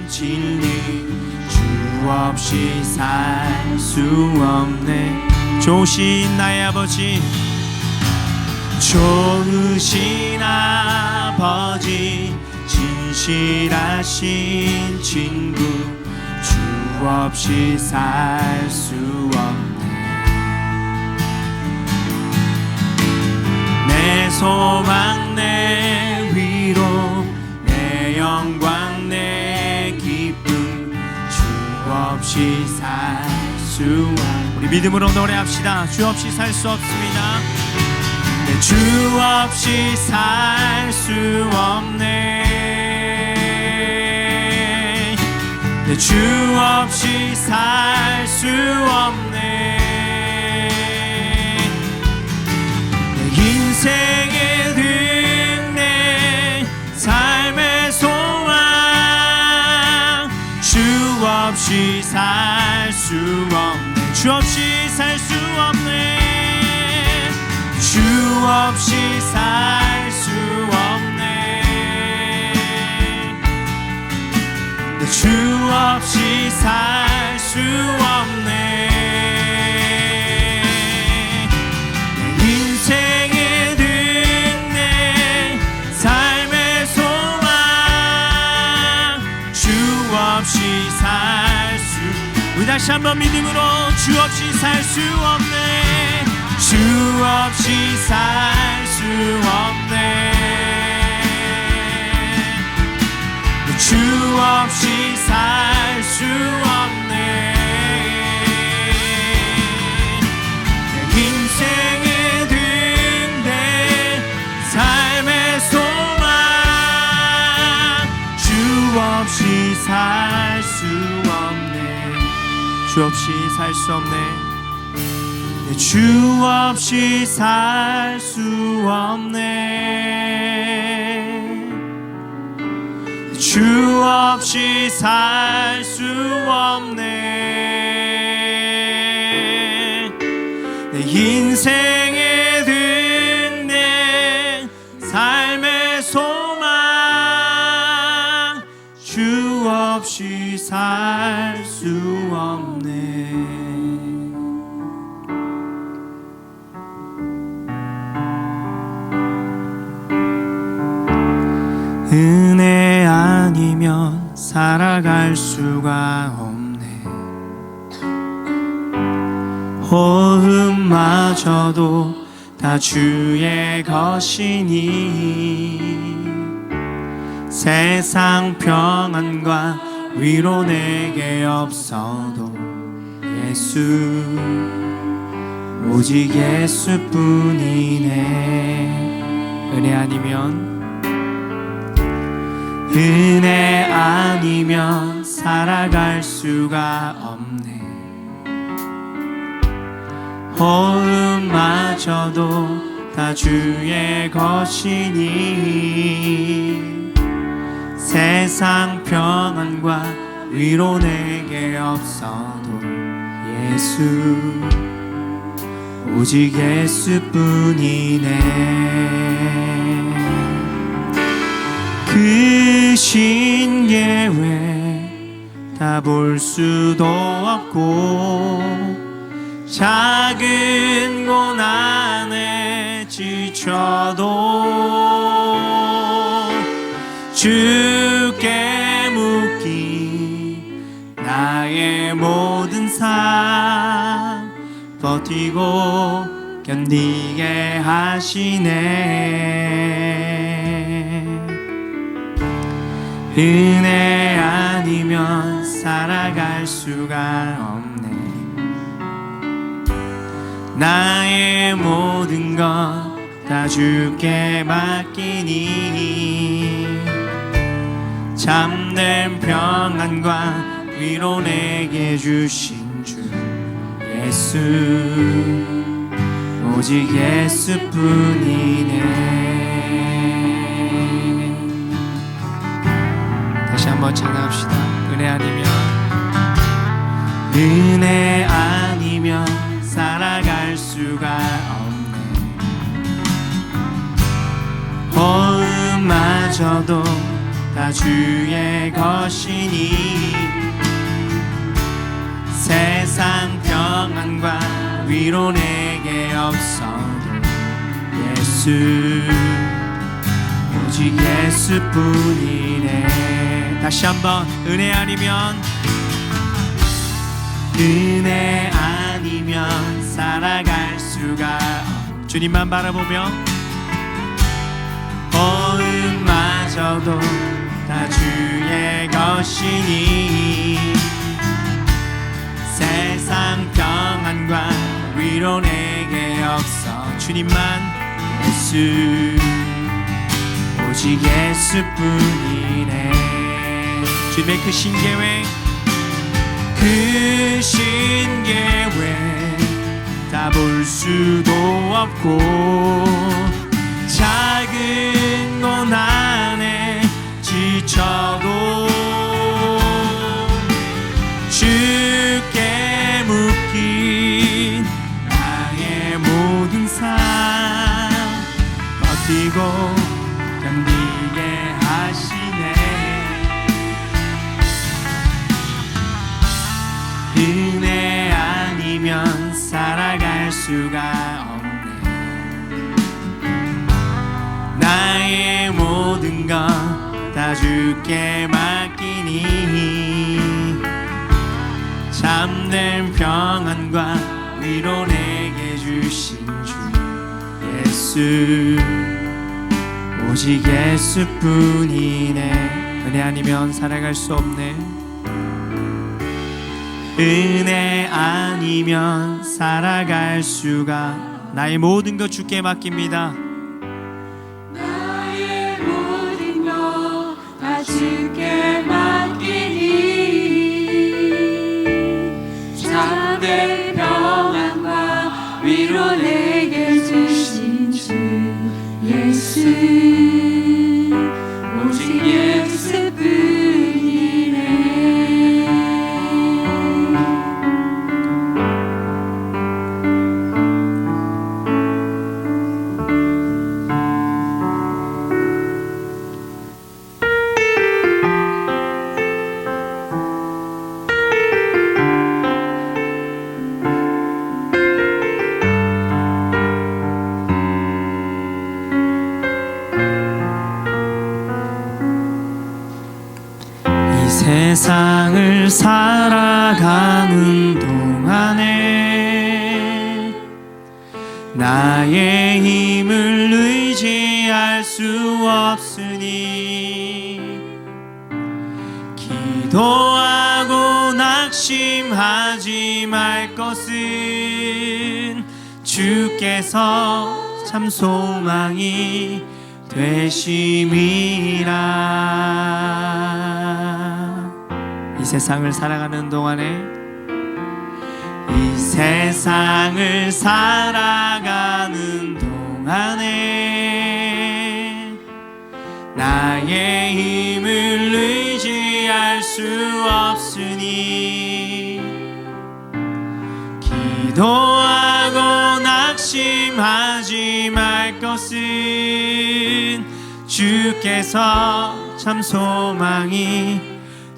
진리 주 없이 살 수 없네. 좋으신 나의 아버지, 좋으신 아버지, 진실하신 친구, 주 없이 살 수 없네. 내 소망, 내 위로, 내 영광, 내 기쁨, 주 없이 살 수 없네. 우리 믿음으로 노래합시다. 주 없이 살 수 없습니다. 네, 주 없이 살 수 없네. 네, 주 없이 살 수 없네. 내 인생의 든내 삶의 소망, 주 없이 살 수 없네. 주 없이 살 수 없네. 주 없이 살 수 없네. 주 없이 살 수 없네. 내 인생의 든내 삶의 소망, 주 없이 살 수. 우리 다시 한번 믿음으로 주 없이 살 수 없네. 주 없이 살 수 없네. 주 없이 살 수 없네. 내 인생의 든내 삶의 소망, 주 없이 살 수 없네. 주 없이 살 수 없네. 주 없이 살 수 없네. 주 없이 살 수 없네. 내 인생의 든내 삶의 소망, 주 없이 살 수 없네. 은혜 아니면 살아갈 수가 없네. 호흡마저도 다 주의 것이니 세상 평안과 위로 내게 없어도 예수, 오직 예수뿐이네. 은혜 아니면 살아갈 수가 없네. 호흡마저도 다 주의 것이니 세상 평안과 위로 내게 없어도 예수, 오직 예수뿐이네. 그 신계획 다 볼 수도 없고 작은 고난에 지쳐도 주께 묻기 나의 모든 삶 버티고 견디게 하시네. 은혜 아니면 살아갈 수가 없네. 나의 모든 것 다 주께 맡기니 참된 평안과 위로 내게 주신 주 예수, 오직 예수뿐이네. 다시 한번 찬양합시다. 은혜 아니면 살아갈 수가 없네. 호흡마저도 다 주의 것이니 세상 평안과 위로 내게 없어도 예수 오직 예수뿐이네. 다시 한번 은혜 아니면 살아갈 수가 주님만 바라보며 어음마저도 다 주의 것이니 세상 평안과 위로 내게 없어 주님만 예수 오직 예수뿐이네. 주님의 그 신계획 다 볼 수도 없고 작은 고난에 지쳐도 주께 묶인 나의 모든 삶 버티고 견디게 하시네. 은혜 아니면 살아갈 수가 없네. 나의 모든 것 다 주께 맡기니 참된 평안과 위로 내게 주신 주 예수 오직 예수뿐이네. 은혜 아니면 살아갈 수 없네. 은혜 아니면 살아갈 수가 나의 모든 것 주께 맡깁니다. 나의 모든 것 다 주께 맡기니 참된 평안과 위로 내게 주신 주 예수 오직 예수뿐이네. 세상을 살아가는 동안에 나의 힘을 의지할 수 없으니 기도하고 낙심하지 말 것은 주께서 참 소망이 되심이라. 이 세상을 살아가는 동안에 이 세상을 살아가는 동안에 나의 힘을 의지할 수 없으니 기도하고 낙심하지 말 것은 주께서 참 소망이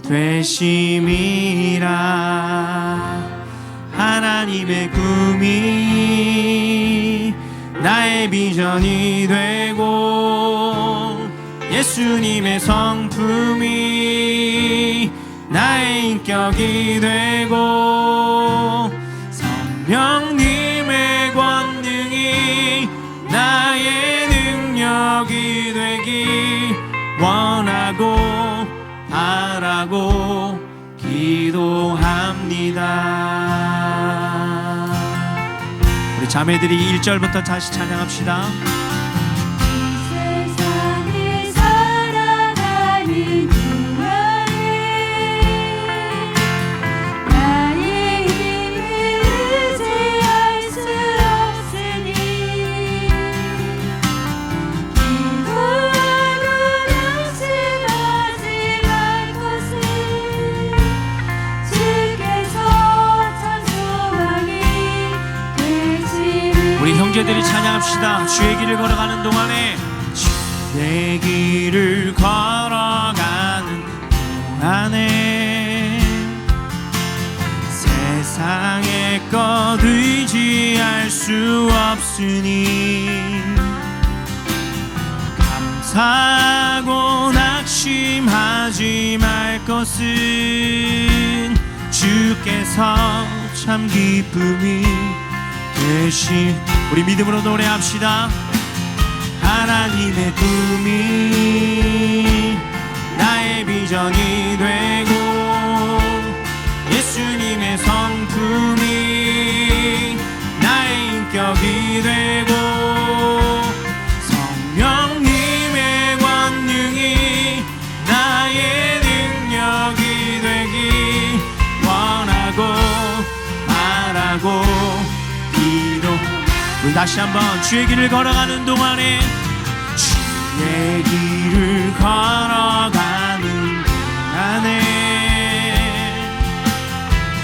되심이라. 하나님의 꿈이 나의 비전이 되고 예수님의 성품이 나의 인격이 되고 성령님의 권능이 나의 능력이 되기 원하고 바라고 기도합니다. 우리 자매들이 1절부터 다시 찬양합시다. 세상을 살아가는 동안에 나의 힘을 의지할 수 없으니 기도하고 낙심하지 말 것은 주께서 참 소망이 되시니. 우리 형제들이 찬양합시다. 주의 길을 걸어가는 동안에 주의 길을 걸어가 수 없으니 감사하고 낙심하지 말 것은 주께서 참 기쁨이 되시. 우리 믿음으로 노래합시다. 하나님의 꿈이 나의 비전이 되고 예수님의 성품이 나의 인격이 되고 성령님의 권능이 나의 능력이 되기 원하고 바라고 기도. 우리 다시 한번 주의 길을 걸어가는 동안에 주의 길을 걸어가는 동안에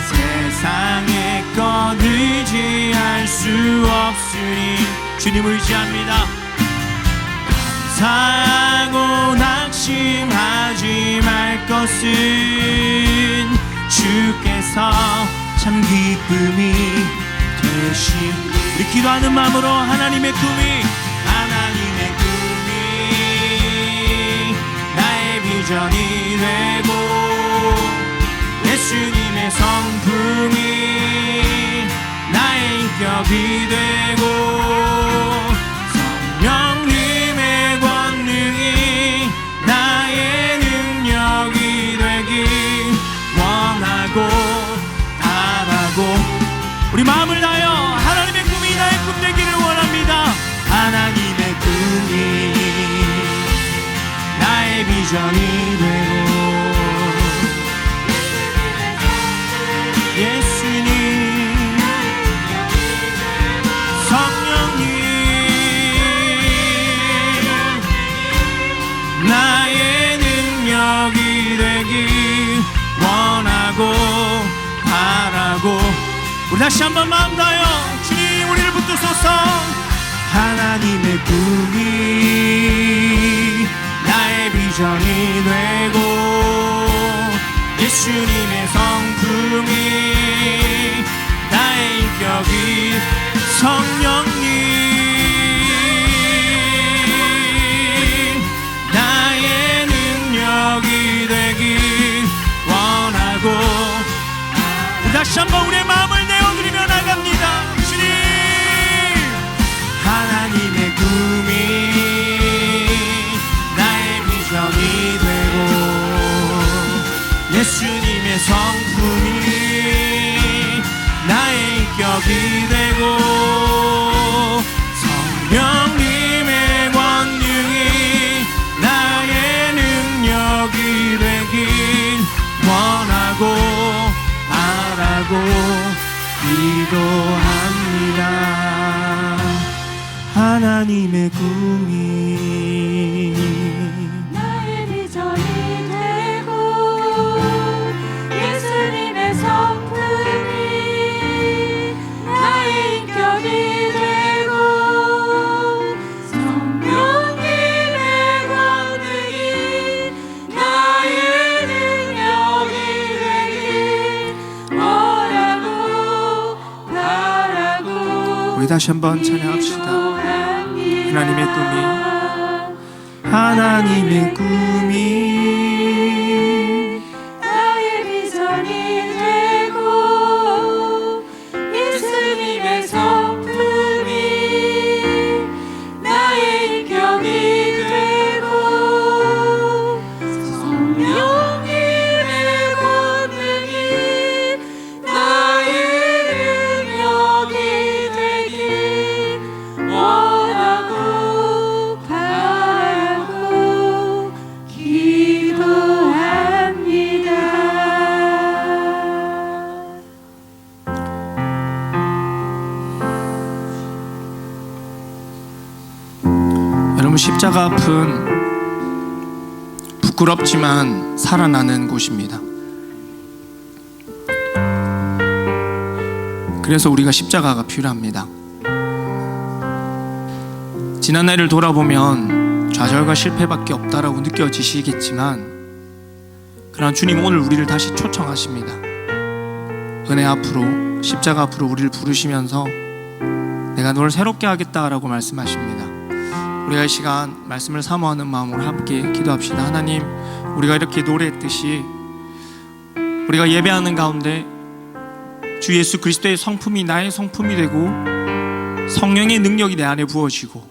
세상의 것 의지할 수 없으니 주님 의지합니다. 감사하고 낙심하지 말 것은 주께서 참 기쁨이 되시. 우리 기도하는 마음으로 하나님의 꿈이 나의 비전이 되고 예수님의 성품이 나의 인격이 되고 성령님의 권능이 나의 능력이 되기 원하고 바라고. 우리 마음을 다하여 하나님의 꿈이 나의 꿈 되기를 원합니다. 하나님의 꿈이 나의 비전이 되고 예수님 성령님 나의 능력이 되기 원하고 바라고. 우리 다시 한번 마음 다하여 주님 우리를 붙드소서. 하나님의 꿈이 나의 비전이 되고 예수님의 성품이 나의 인격이 성령님 나의 능력이 되기 원하고. 다시 한번 우리의 마음을 내어드리며 나갑니다. 주님 하나님의 꿈이 나의 비전이 되고 예수님의 성품이 나의 인격이 되고 성령님의 권능이 나의 능력이 되길 원하고 바라고 기도합니다. 하나님의 꿈이 나의 비전이 되고 예수님의 성품이 나의 인격이 되고 성령님의 권능이 나의 능력이 되길 원하고 바라고. 우리 다시 한번 찬양합시다. 하나님의 꿈이 하나님의 꿈이 나의 비전이 되고 예수님의 성품이 나의 인격이 되고 성령님의 권능이 나의 능력이 되길 원하고 바라고 기도합니다. 여러분 십자가 앞은 부끄럽지만 살아나는 곳입니다. 그래서 우리가 십자가가 필요합니다. 지난 해를 돌아보면 좌절과 실패밖에 없다라고 느껴지시겠지만 그러나 주님 오늘 우리를 다시 초청하십니다. 은혜 앞으로 십자가 앞으로 우리를 부르시면서 내 내가 너를 새롭게 하겠다라고 말씀하십니다. 우리가 이 시간 말씀을 사모하는 마음으로 함께 기도합시다. 하나님, 우리가 이렇게 노래했듯이 우리가 예배하는 가운데 주 예수 그리스도의 성품이 나의 성품이 되고 성령의 능력이 내 안에 부어지고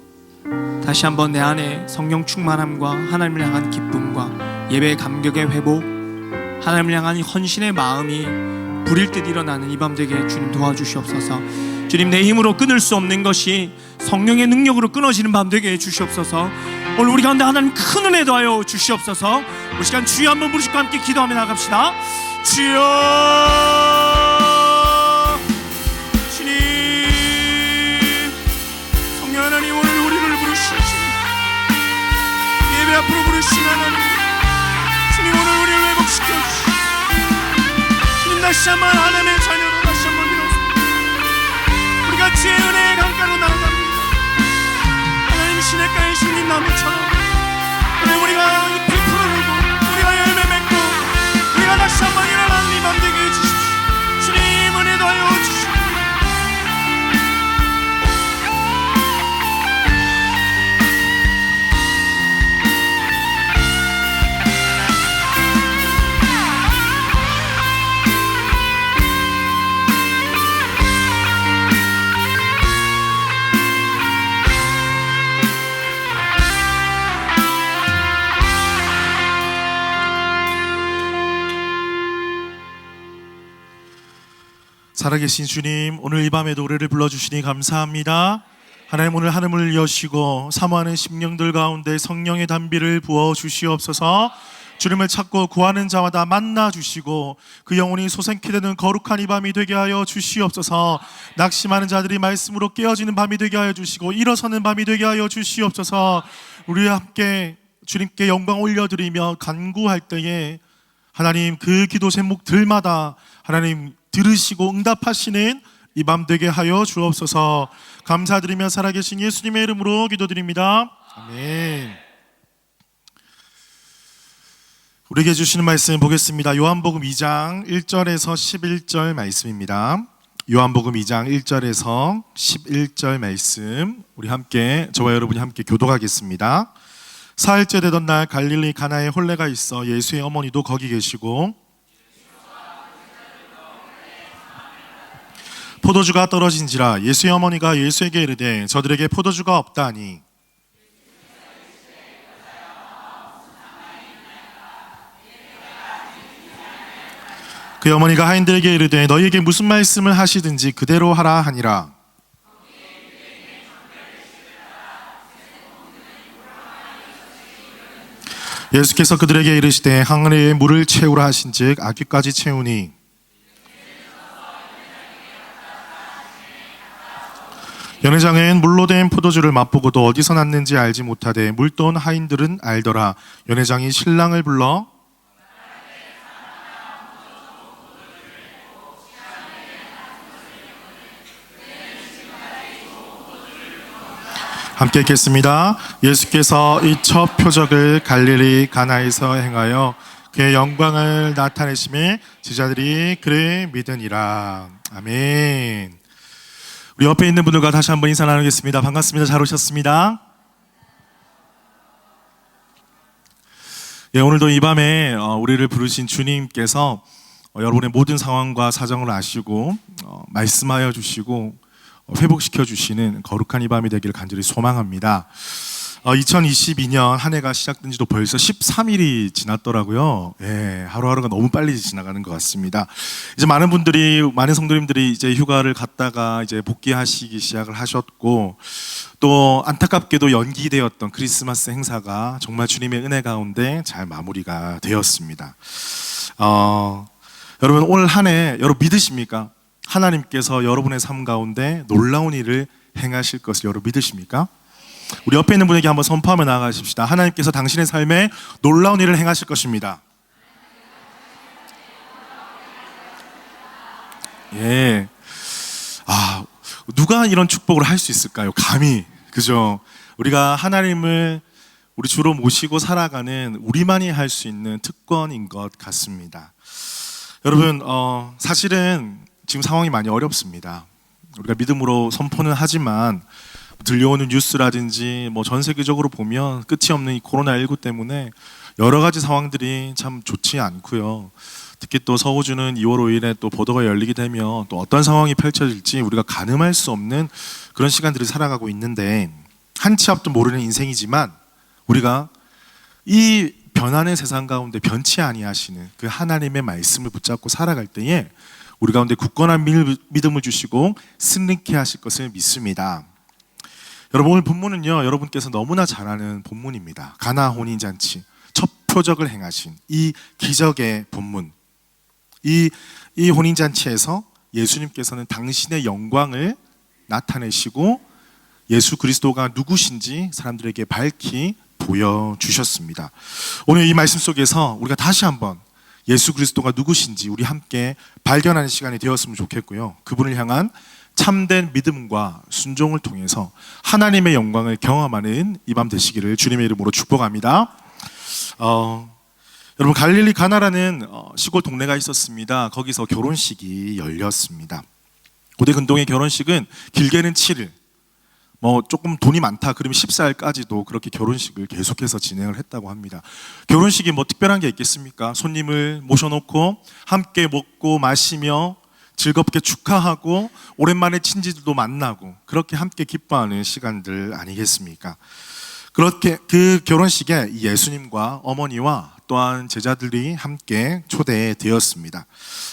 다시 한번 내 안에 성령 충만함과 하나님을 향한 기쁨과 예배의 감격의 회복, 하나님을 향한 헌신의 마음이 불일 듯 일어나는 이 밤 되게 주님 도와주시옵소서. 주님, 내 힘으로 끊을 수 없는 것이 성령의 능력으로 끊어지는 밤 되게 해주시옵소서. 오늘 우리 가운데 하나님 큰 은혜 더하여 주시옵소서. 우리 시간 주여 한번 부르시고 함께 기도하며 나갑시다. 주여, 주님, 성령 하나님, 오늘 우리를 부르시지 예배 앞으로 부르신 하나님, 주님 오늘 우리를 회복시켜 주시고 주님 다시 한번 하나님의 자녀로 다시 한번 일어서 우리 같이 은혜의 강가로 나아갑니다. 하나님 시냇가의 신님 나무처럼 오늘 우리가 잎이 푸르고 우리가 열매 맺고 우리가 다시 한번 일어나는 이 밤 되게 해주십시오. 주님 은혜 더하여 주시옵소서. 살아계신 주님, 오늘 이 밤에 노래를 불러주시니 감사합니다. 하나님, 오늘 하늘을 여시고 사모하는 심령들 가운데 성령의 단비를 부어 주시옵소서. 주님을 찾고 구하는 자마다 만나 주시고 그 영혼이 소생케 되는 거룩한 이 밤이 되게 하여 주시옵소서. 낙심하는 자들이 말씀으로 깨어지는 밤이 되게 하여 주시고 일어서는 밤이 되게 하여 주시옵소서. 우리와 함께 주님께 영광 올려드리며 간구할 때에 하나님 그 기도 제목들마다 하나님 들으시고 응답하시는 이 밤 되게 하여 주옵소서. 감사드리며 살아계신 예수님의 이름으로 기도드립니다. 아멘. 우리에게 주시는 말씀 보겠습니다. 요한복음 2장 1절에서 11절 말씀입니다. 요한복음 2장 1절에서 11절 말씀, 우리 함께, 저와 여러분이 함께 교독하겠습니다. 사흘째 되던 날 갈릴리 가나에 혼례가 있어 예수의 어머니도 거기 계시고 포도주가 떨어진지라 예수의 어머니가 예수에게 이르되 저들에게 포도주가 없다 하니 그 어머니가 하인들에게 이르되 너희에게 무슨 말씀을 하시든지 그대로 하라 하니라. 예수께서 그들에게 이르시되 항아리에 물을 채우라 하신즉 아귀까지 채우니 연회장은 물로 된 포도주를 맛보고도 어디서 났는지 알지 못하되 물돈 하인들은 알더라. 연회장이 신랑을 불러 함께 읽겠습니다. 예수께서 이 첫 표적을 갈릴리 가나에서 행하여 그의 영광을 나타내심에 제자들이 그를 믿으니라. 아멘. 우리 옆에 있는 분들과 다시 한번 인사 나누겠습니다. 반갑습니다. 잘 오셨습니다. 예, 오늘도 이 밤에 우리를 부르신 주님께서 여러분의 모든 상황과 사정을 아시고 말씀하여 주시고 회복시켜 주시는 거룩한 이 밤이 되기를 간절히 소망합니다. 2022년 한 해가 시작된 지도 벌써 13일이 지났더라고요. 예, 하루하루가 너무 빨리 지나가는 것 같습니다. 이제 많은 성도님들이 이제 휴가를 갔다가 이제 복귀하시기 시작을 하셨고, 또 안타깝게도 연기되었던 크리스마스 행사가 정말 주님의 은혜 가운데 잘 마무리가 되었습니다. 여러분, 올 한 해 여러분 믿으십니까? 하나님께서 여러분의 삶 가운데 놀라운 일을 행하실 것을 여러분 믿으십니까? 우리 옆에 있는 분에게 한번 선포하며 나아가십시다. 하나님께서 당신의 삶에 놀라운 일을 행하실 것입니다. 예. 누가 이런 축복을 할 수 있을까요? 감히. 그죠? 우리가 하나님을 우리 주로 모시고 살아가는 우리만이 할 수 있는 특권인 것 같습니다. 여러분, 사실은 지금 상황이 많이 어렵습니다. 우리가 믿음으로 선포는 하지만 들려오는 뉴스라든지 뭐 전 세계적으로 보면 끝이 없는 이 코로나19 때문에 여러 가지 상황들이 참 좋지 않고요. 특히 또 서호주는 2월 5일에 또 보도가 열리게 되면 또 어떤 상황이 펼쳐질지 우리가 가늠할 수 없는 그런 시간들을 살아가고 있는데, 한 치 앞도 모르는 인생이지만 우리가 이 변하는 세상 가운데 변치 아니하시는 그 하나님의 말씀을 붙잡고 살아갈 때에 우리 가운데 굳건한 믿음을 주시고 승리케 하실 것을 믿습니다. 여러분, 오늘 본문은요, 여러분께서 너무나 잘 아는 본문입니다. 가나 혼인잔치 첫 표적을 행하신 이 기적의 본문. 이 혼인잔치에서 예수님께서는 당신의 영광을 나타내시고 예수 그리스도가 누구신지 사람들에게 밝히 보여주셨습니다. 오늘 이 말씀 속에서 우리가 다시 한번 예수 그리스도가 누구신지 우리 함께 발견하는 시간이 되었으면 좋겠고요. 그분을 향한 참된 믿음과 순종을 통해서 하나님의 영광을 경험하는 이 밤 되시기를 주님의 이름으로 축복합니다. 여러분, 갈릴리 가나라는 시골 동네가 있었습니다. 거기서 결혼식이 열렸습니다. 고대 근동의 결혼식은 길게는 7일, 뭐 조금 돈이 많다 그러면 14일까지도 그렇게 결혼식을 계속해서 진행을 했다고 합니다. 결혼식이 뭐 특별한 게 있겠습니까? 손님을 모셔놓고 함께 먹고 마시며 즐겁게 축하하고 오랜만에 친지들도 만나고 그렇게 함께 기뻐하는 시간들 아니겠습니까? 그렇게 그 결혼식에 예수님과 어머니와 또한 제자들이 함께 초대되었습니다.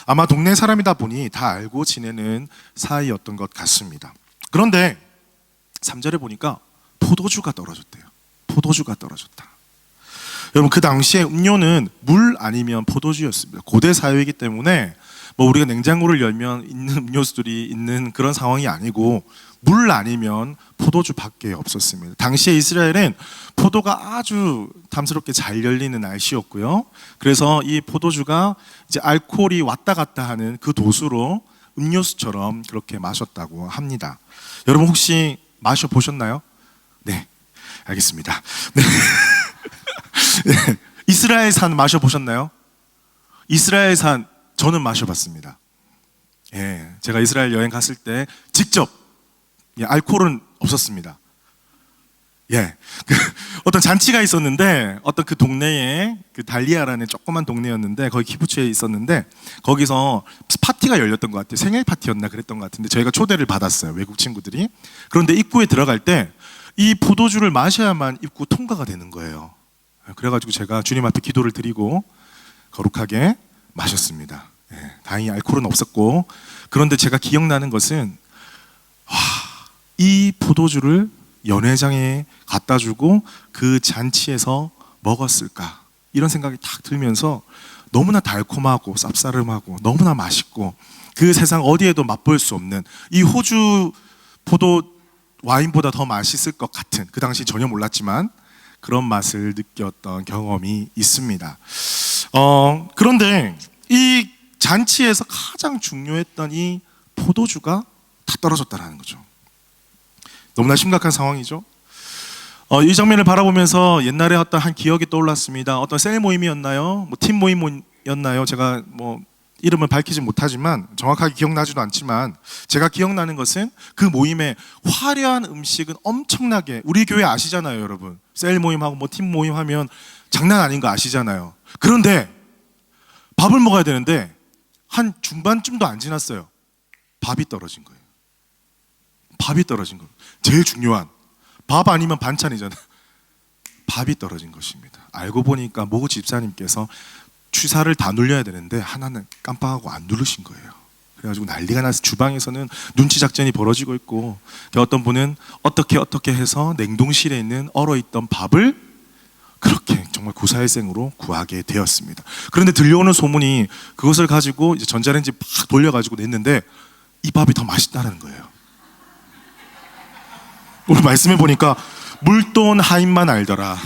아마 동네 사람이다 보니 다 알고 지내는 사이였던 것 같습니다. 그런데 3절에 보니까 포도주가 떨어졌대요. 포도주가 떨어졌다. 여러분, 그 당시에 음료는 물 아니면 포도주였습니다. 고대 사회이기 때문에 뭐 우리가 냉장고를 열면 있는 음료수들이 있는 그런 상황이 아니고 물 아니면 포도주밖에 없었습니다. 당시에 이스라엘은 포도가 아주 탐스럽게 잘 열리는 날씨였고요. 그래서 이 포도주가 이제 알코올이 왔다 갔다 하는 그 도수로 음료수처럼 그렇게 마셨다고 합니다. 여러분, 혹시 마셔보셨나요? 네, 알겠습니다. 네. 네. 이스라엘산 마셔보셨나요? 이스라엘산 저는 마셔봤습니다. 예, 제가 이스라엘 여행 갔을 때 직접, 알코올은 없었습니다. 예, 어떤 잔치가 있었는데 어떤 그 동네에 그 달리아라는 조그만 동네였는데 거기 키부츠에 있었는데 거기서 파티가 열렸던 것 같아요. 생일 파티였나 그랬던 것 같은데 저희가 초대를 받았어요, 외국 친구들이. 그런데 입구에 들어갈 때 이 포도주를 마셔야만 입구 통과가 되는 거예요. 그래가지고 제가 주님 앞에 기도를 드리고 거룩하게 마셨습니다. 예, 다행히 알코올은 없었고. 그런데 제가 기억나는 것은 이 포도주를 연회장에 갖다 주고 그 잔치에서 먹었을까, 이런 생각이 딱 들면서 너무나 달콤하고 쌉싸름하고 너무나 맛있고 그 세상 어디에도 맛볼 수 없는 이 호주 포도 와인보다 더 맛있을 것 같은, 그 당시 전혀 몰랐지만 그런 맛을 느꼈던 경험이 있습니다. 그런데 이 잔치에서 가장 중요했던 이 포도주가 다 떨어졌다는 거죠. 너무나 심각한 상황이죠. 이 장면을 바라보면서 옛날에 어떤 한 기억이 떠올랐습니다. 어떤 셀 모임이었나요? 뭐 팀 모임이었나요? 제가 뭐 이름을 밝히지 못하지만 정확하게 기억나지도 않지만 제가 기억나는 것은 그 모임에 화려한 음식은 엄청나게, 우리 교회 아시잖아요, 여러분. 셀 모임하고 뭐 팀 모임 하면 장난 아닌 거 아시잖아요. 그런데 밥을 먹어야 되는데 한 중반쯤도 안 지났어요. 밥이 떨어진 거예요. 밥이 떨어진 거예요. 제일 중요한 밥 아니면 반찬이잖아요. 밥이 떨어진 것입니다. 알고 보니까 모 집사님께서 취사를 다 눌려야 되는데 하나는 깜빡하고 안 누르신 거예요. 그래가지고 난리가 나서 주방에서는 눈치 작전이 벌어지고 있고, 어떤 분은 어떻게 해서 냉동실에 있는 얼어있던 밥을 그렇게 정말 구사일생으로 구하게 되었습니다. 그런데 들려오는 소문이 그것을 가지고 이제 전자레인지 팍 돌려가지고 냈는데 이 밥이 더 맛있다는 거예요. 오늘 말씀해 보니까 물돈 하인만 알더라,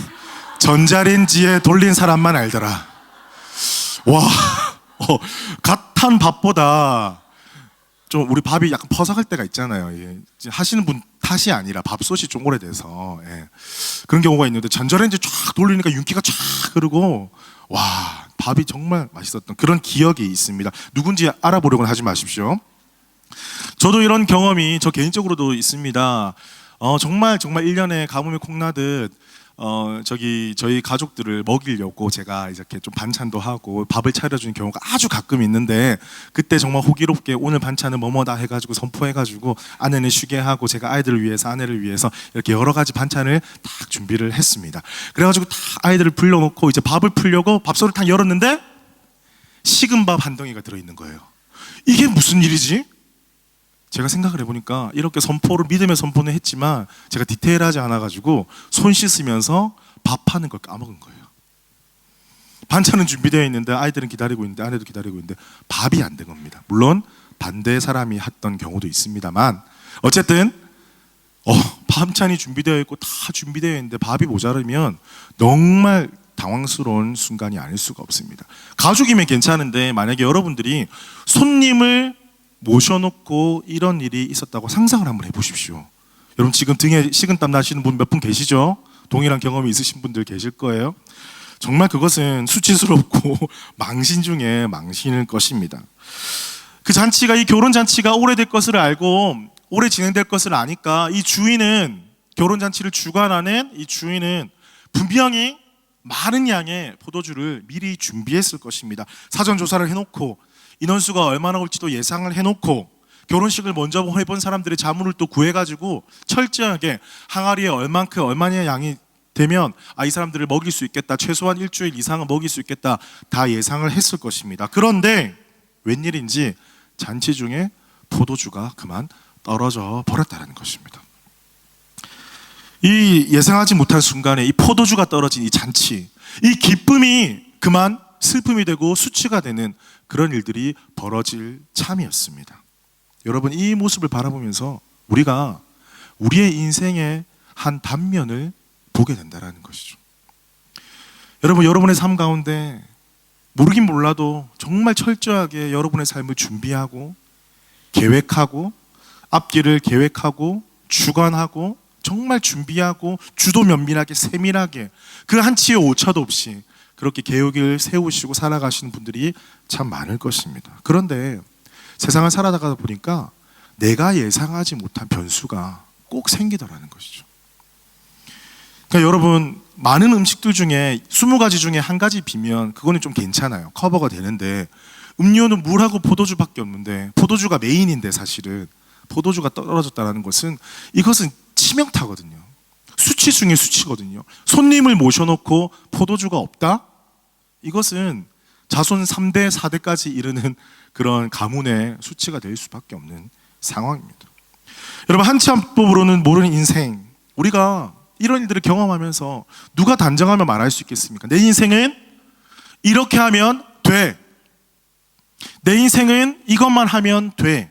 전자레인지에 돌린 사람만 알더라. 와, 갓 한 밥보다 좀 우리 밥이 약간 퍼석할 때가 있잖아요. 예. 하시는 분 탓이 아니라 밥솥이 좀 오래돼서, 예, 그런 경우가 있는데 전자레인지 쫙 돌리니까 윤기가 쫙 흐르고, 와, 밥이 정말 맛있었던 그런 기억이 있습니다. 누군지 알아보려고는 하지 마십시오. 저도 이런 경험이 저 개인적으로도 있습니다. 정말 1년에 가뭄에 콩나듯 저희 가족들을 먹이려고 제가 이렇게 좀 반찬도 하고 밥을 차려주는 경우가 아주 가끔 있는데, 그때 정말 호기롭게 오늘 반찬은 뭐뭐다 해가지고 선포해가지고 아내는 쉬게 하고 제가 아이들을 위해서, 아내를 위해서 이렇게 여러 가지 반찬을 딱 준비를 했습니다. 그래가지고 다 아이들을 불러놓고 이제 밥을 풀려고 밥솥을 딱 열었는데 식은 밥 한 덩이가 들어있는 거예요. 이게 무슨 일이지? 제가 생각을 해보니까 이렇게 선포를 믿음의 선포는 했지만 제가 디테일하지 않아가지고 손 씻으면서 밥하는 걸 까먹은 거예요. 반찬은 준비되어 있는데 아이들은 기다리고 있는데 아내도 기다리고 있는데 밥이 안 된 겁니다. 물론 반대 사람이 했던 경우도 있습니다만 어쨌든 반찬이 준비되어 있고 다 준비되어 있는데 밥이 모자르면 정말 당황스러운 순간이 아닐 수가 없습니다. 가족이면 괜찮은데 만약에 여러분들이 손님을 모셔놓고 이런 일이 있었다고 상상을 한번 해보십시오. 여러분 지금 등에 식은땀 나시는 분 몇 분 계시죠? 동일한 경험이 있으신 분들 계실 거예요. 정말 그것은 수치스럽고 망신 중에 망신일 것입니다. 그 잔치가, 이 결혼 잔치가 오래될 것을 알고 오래 진행될 것을 아니까 이 주인은, 결혼 잔치를 주관하는 이 주인은 분명히 많은 양의 포도주를 미리 준비했을 것입니다. 사전 조사를 해놓고 인원수가 얼마나 올지도 예상을 해놓고 결혼식을 먼저 해본 사람들의 자문을 또 구해가지고 철저하게 항아리에 얼마나 양이 되면 이 사람들을 먹일 수 있겠다, 최소한 일주일 이상은 먹일 수 있겠다, 다 예상을 했을 것입니다. 그런데 웬일인지 잔치 중에 포도주가 그만 떨어져 버렸다는 것입니다. 이 예상하지 못한 순간에 이 포도주가 떨어진 이 잔치, 이 기쁨이 그만 슬픔이 되고 수치가 되는 그런 일들이 벌어질 참이었습니다. 여러분, 이 모습을 바라보면서 우리가 우리의 인생의 한 단면을 보게 된다는 것이죠. 여러분, 여러분의 삶 가운데 모르긴 몰라도 정말 철저하게 여러분의 삶을 준비하고 계획하고 앞길을 계획하고 주관하고 정말 준비하고 주도 면밀하게 세밀하게 그 한치의 오차도 없이 그렇게 계획을 세우시고 살아가시는 분들이 참 많을 것입니다. 그런데 세상을 살아가다 보니까 내가 예상하지 못한 변수가 꼭 생기더라는 것이죠. 그러니까 여러분, 많은 음식들 중에 20가지 중에 한 가지 비면 그거는 좀 괜찮아요. 커버가 되는데 음료는 물하고 포도주밖에 없는데 포도주가 메인인데 사실은 포도주가 떨어졌다는 것은 이것은 치명타거든요. 수치 중에 수치거든요. 손님을 모셔놓고 포도주가 없다? 이것은 자손 3대, 4대까지 이르는 그런 가문의 수치가 될 수밖에 없는 상황입니다. 여러분, 한참법으로는 모르는 인생, 우리가 이런 일들을 경험하면서 누가 단정하며 말할 수 있겠습니까? 내 인생은 이렇게 하면 돼. 내 인생은 이것만 하면 돼.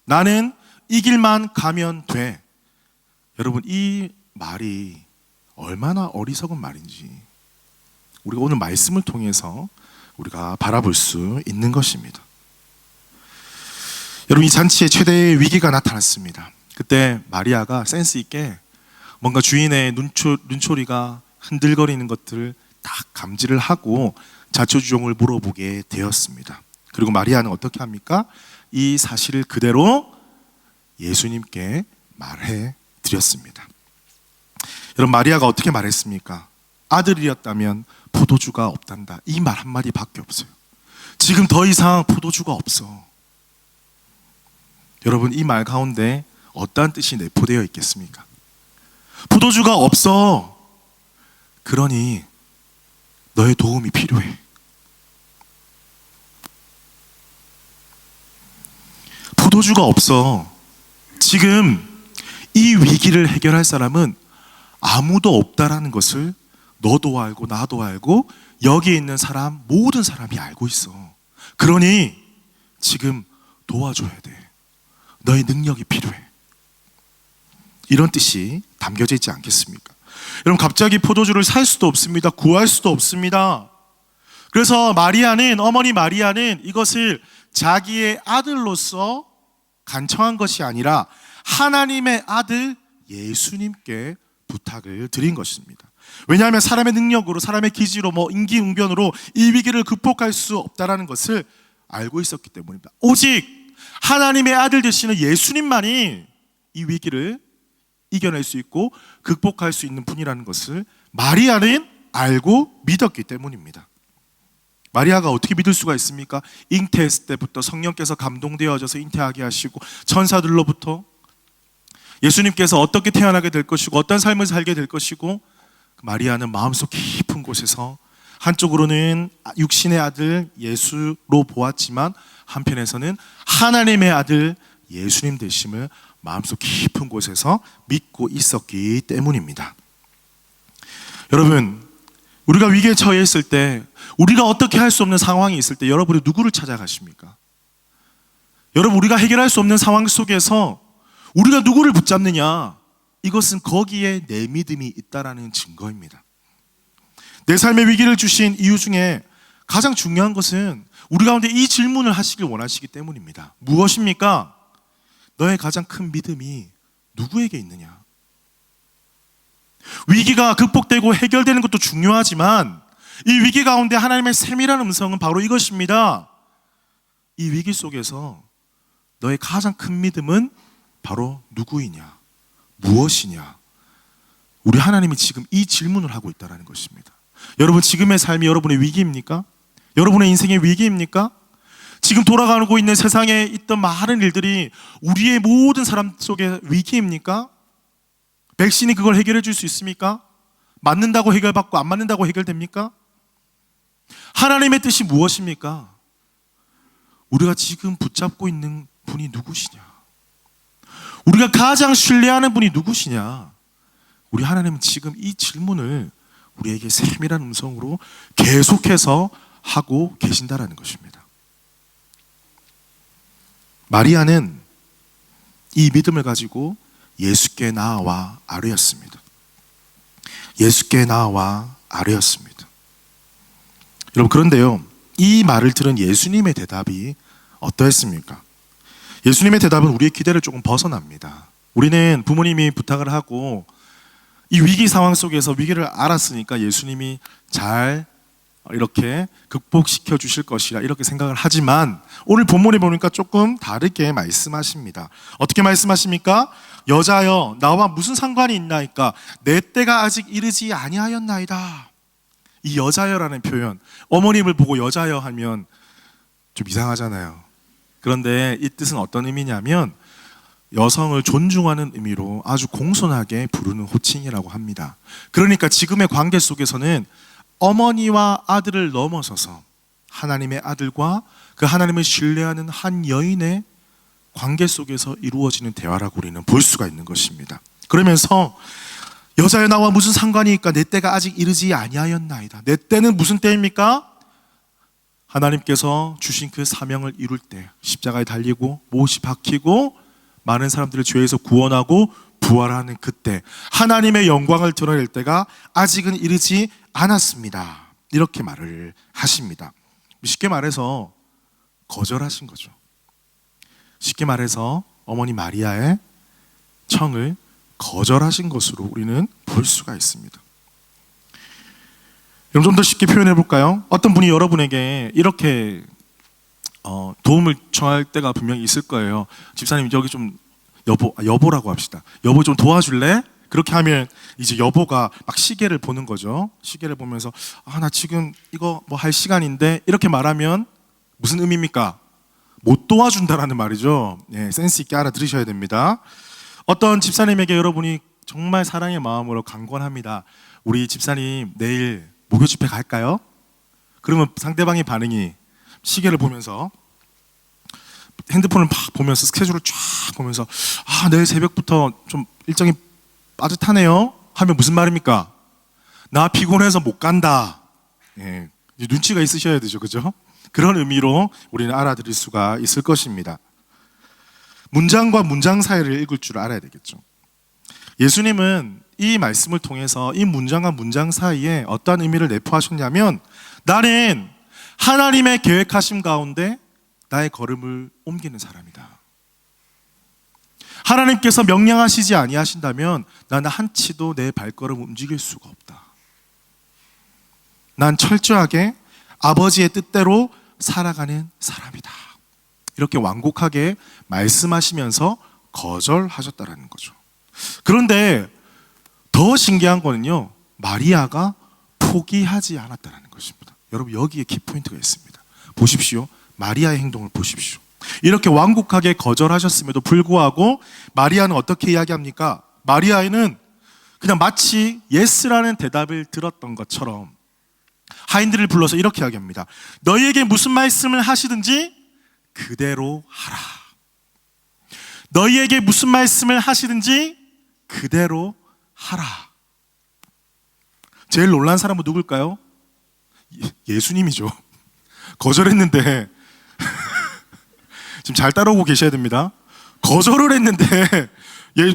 나는 이 길만 가면 돼. 여러분, 이 말이 얼마나 어리석은 말인지 우리가 오늘 말씀을 통해서 우리가 바라볼 수 있는 것입니다. 여러분, 이 잔치에 최대의 위기가 나타났습니다. 그때 마리아가 센스 있게 뭔가 주인의 눈초리가 흔들거리는 것들을 딱 감지를 하고 자초지종을 물어보게 되었습니다. 그리고 마리아는 어떻게 합니까? 이 사실을 그대로 예수님께 말해 드렸습니다. 여러분, 마리아가 어떻게 말했습니까? 아들이었다면 포도주가 없단다. 이 말 한마디밖에 없어요. 지금 더 이상 포도주가 없어. 여러분, 이 말 가운데 어떠한 뜻이 내포되어 있겠습니까? 포도주가 없어. 그러니 너의 도움이 필요해. 포도주가 없어. 지금 이 위기를 해결할 사람은 아무도 없다라는 것을 너도 알고 나도 알고 여기에 있는 사람, 모든 사람이 알고 있어. 그러니 지금 도와줘야 돼. 너의 능력이 필요해. 이런 뜻이 담겨져 있지 않겠습니까? 여러분, 갑자기 포도주를 살 수도 없습니다. 구할 수도 없습니다. 그래서 어머니 마리아는 이것을 자기의 아들로서 간청한 것이 아니라 하나님의 아들 예수님께 부탁을 드린 것입니다. 왜냐하면 사람의 능력으로, 사람의 기지로, 임기응변으로 이 위기를 극복할 수 없다는 것을 알고 있었기 때문입니다. 오직 하나님의 아들 되시는 예수님만이 이 위기를 이겨낼 수 있고 극복할 수 있는 분이라는 것을 마리아는 알고 믿었기 때문입니다. 마리아가 어떻게 믿을 수가 있습니까? 잉태했을 때부터 성령께서 감동되어져서 잉태하게 하시고 천사들로부터 예수님께서 어떻게 태어나게 될 것이고 어떤 삶을 살게 될 것이고, 마리아는 마음속 깊은 곳에서 한쪽으로는 육신의 아들 예수로 보았지만 한편에서는 하나님의 아들 예수님 되심을 마음속 깊은 곳에서 믿고 있었기 때문입니다. 여러분, 우리가 위기에 처해 있을 때, 우리가 어떻게 할 수 없는 상황이 있을 때 여러분이 누구를 찾아가십니까? 여러분, 우리가 해결할 수 없는 상황 속에서 우리가 누구를 붙잡느냐? 이것은 거기에 내 믿음이 있다라는 증거입니다. 내 삶의 위기를 주신 이유 중에 가장 중요한 것은 우리 가운데 이 질문을 하시길 원하시기 때문입니다. 무엇입니까? 너의 가장 큰 믿음이 누구에게 있느냐? 위기가 극복되고 해결되는 것도 중요하지만 이 위기 가운데 하나님의 세밀한 음성은 바로 이것입니다. 이 위기 속에서 너의 가장 큰 믿음은 바로 누구이냐? 무엇이냐? 우리 하나님이 지금 이 질문을 하고 있다는 것입니다. 여러분, 지금의 삶이 여러분의 위기입니까? 여러분의 인생의 위기입니까? 지금 돌아가고 있는 세상에 있던 많은 일들이 우리의 모든 사람 속의 위기입니까? 백신이 그걸 해결해 줄 수 있습니까? 맞는다고 해결받고 안 맞는다고 해결됩니까? 하나님의 뜻이 무엇입니까? 우리가 지금 붙잡고 있는 분이 누구시냐? 우리가 가장 신뢰하는 분이 누구시냐? 우리 하나님은 지금 이 질문을 우리에게 세밀한 음성으로 계속해서 하고 계신다라는 것입니다. 마리아는 이 믿음을 가지고 예수께 나아와 아뢰었습니다. 예수께 나아와 아뢰었습니다. 여러분, 그런데요, 이 말을 들은 예수님의 대답이 어떠했습니까? 예수님의 대답은 우리의 기대를 조금 벗어납니다. 우리는 부모님이 부탁을 하고 이 위기 상황 속에서 위기를 알았으니까 예수님이 잘 이렇게 극복시켜 주실 것이라 이렇게 생각을 하지만 오늘 본문에 보니까 조금 다르게 말씀하십니다. 어떻게 말씀하십니까? 여자여, 나와 무슨 상관이 있나이까? 내 때가 아직 이르지 아니하였나이다. 이 여자여라는 표현, 어머님을 보고 여자여 하면 좀 이상하잖아요. 그런데 이 뜻은 어떤 의미냐면 여성을 존중하는 의미로 아주 공손하게 부르는 호칭이라고 합니다. 그러니까 지금의 관계 속에서는 어머니와 아들을 넘어서서 하나님의 아들과 그 하나님을 신뢰하는 한 여인의 관계 속에서 이루어지는 대화라고 우리는 볼 수가 있는 것입니다. 그러면서 여자여, 나와 무슨 상관이 있까? 내 때가 아직 이르지 아니하였나이다. 내 때는 무슨 때입니까? 하나님께서 주신 그 사명을 이룰 때, 십자가에 달리고 못이 박히고 많은 사람들을 죄에서 구원하고 부활하는 그때, 하나님의 영광을 드러낼 때가 아직은 이르지 않았습니다. 이렇게 말을 하십니다. 쉽게 말해서 거절하신 거죠. 쉽게 말해서 어머니 마리아의 청을 거절하신 것으로 우리는 볼 수가 있습니다. 여러분, 좀 더 쉽게 표현해 볼까요? 어떤 분이 여러분에게 이렇게 도움을 청할 때가 분명히 있을 거예요. 집사님, 여기 좀 여보라고 합시다. 여보 좀 도와줄래? 그렇게 하면 이제 여보가 막 시계를 보는 거죠. 시계를 보면서 나 지금 이거 뭐 할 시간인데, 이렇게 말하면 무슨 의미입니까? 못 도와준다라는 말이죠. 예, 센스 있게 알아들으셔야 됩니다. 어떤 집사님에게 여러분이 정말 사랑의 마음으로 강권합니다. 우리 집사님 내일 목요 집회 갈까요? 그러면 상대방의 반응이 시계를 보면서 핸드폰을 막 보면서 스케줄을 쫙 보면서 내일 새벽부터 좀 일정이 빠듯하네요 하면 무슨 말입니까? 나 피곤해서 못 간다. 예, 눈치가 있으셔야 되죠, 그죠? 그런 의미로 우리는 알아들을 수가 있을 것입니다. 문장과 문장 사이를 읽을 줄 알아야 되겠죠. 예수님은 이 말씀을 통해서 이 문장과 문장 사이에 어떠한 의미를 내포하셨냐면, 나는 하나님의 계획하심 가운데 나의 걸음을 옮기는 사람이다. 하나님께서 명령하시지 아니하신다면 나는 한치도 내 발걸음을 움직일 수가 없다. 난 철저하게 아버지의 뜻대로 살아가는 사람이다. 이렇게 완곡하게 말씀하시면서 거절하셨다라는 거죠. 그런데 더 신기한 거는요, 마리아가 포기하지 않았다는 것입니다. 여러분, 여기에 키포인트가 있습니다. 보십시오. 마리아의 행동을 보십시오. 이렇게 완곡하게 거절하셨음에도 불구하고 마리아는 어떻게 이야기합니까? 마리아는 그냥 마치 예스라는 대답을 들었던 것처럼 하인들을 불러서 이렇게 이야기합니다. 너희에게 무슨 말씀을 하시든지 그대로 하라. 너희에게 무슨 말씀을 하시든지 그대로 하라. 제일 놀란 사람은 누굴까요? 예수님이죠. 거절했는데 지금 잘 따라오고 계셔야 됩니다. 거절을 했는데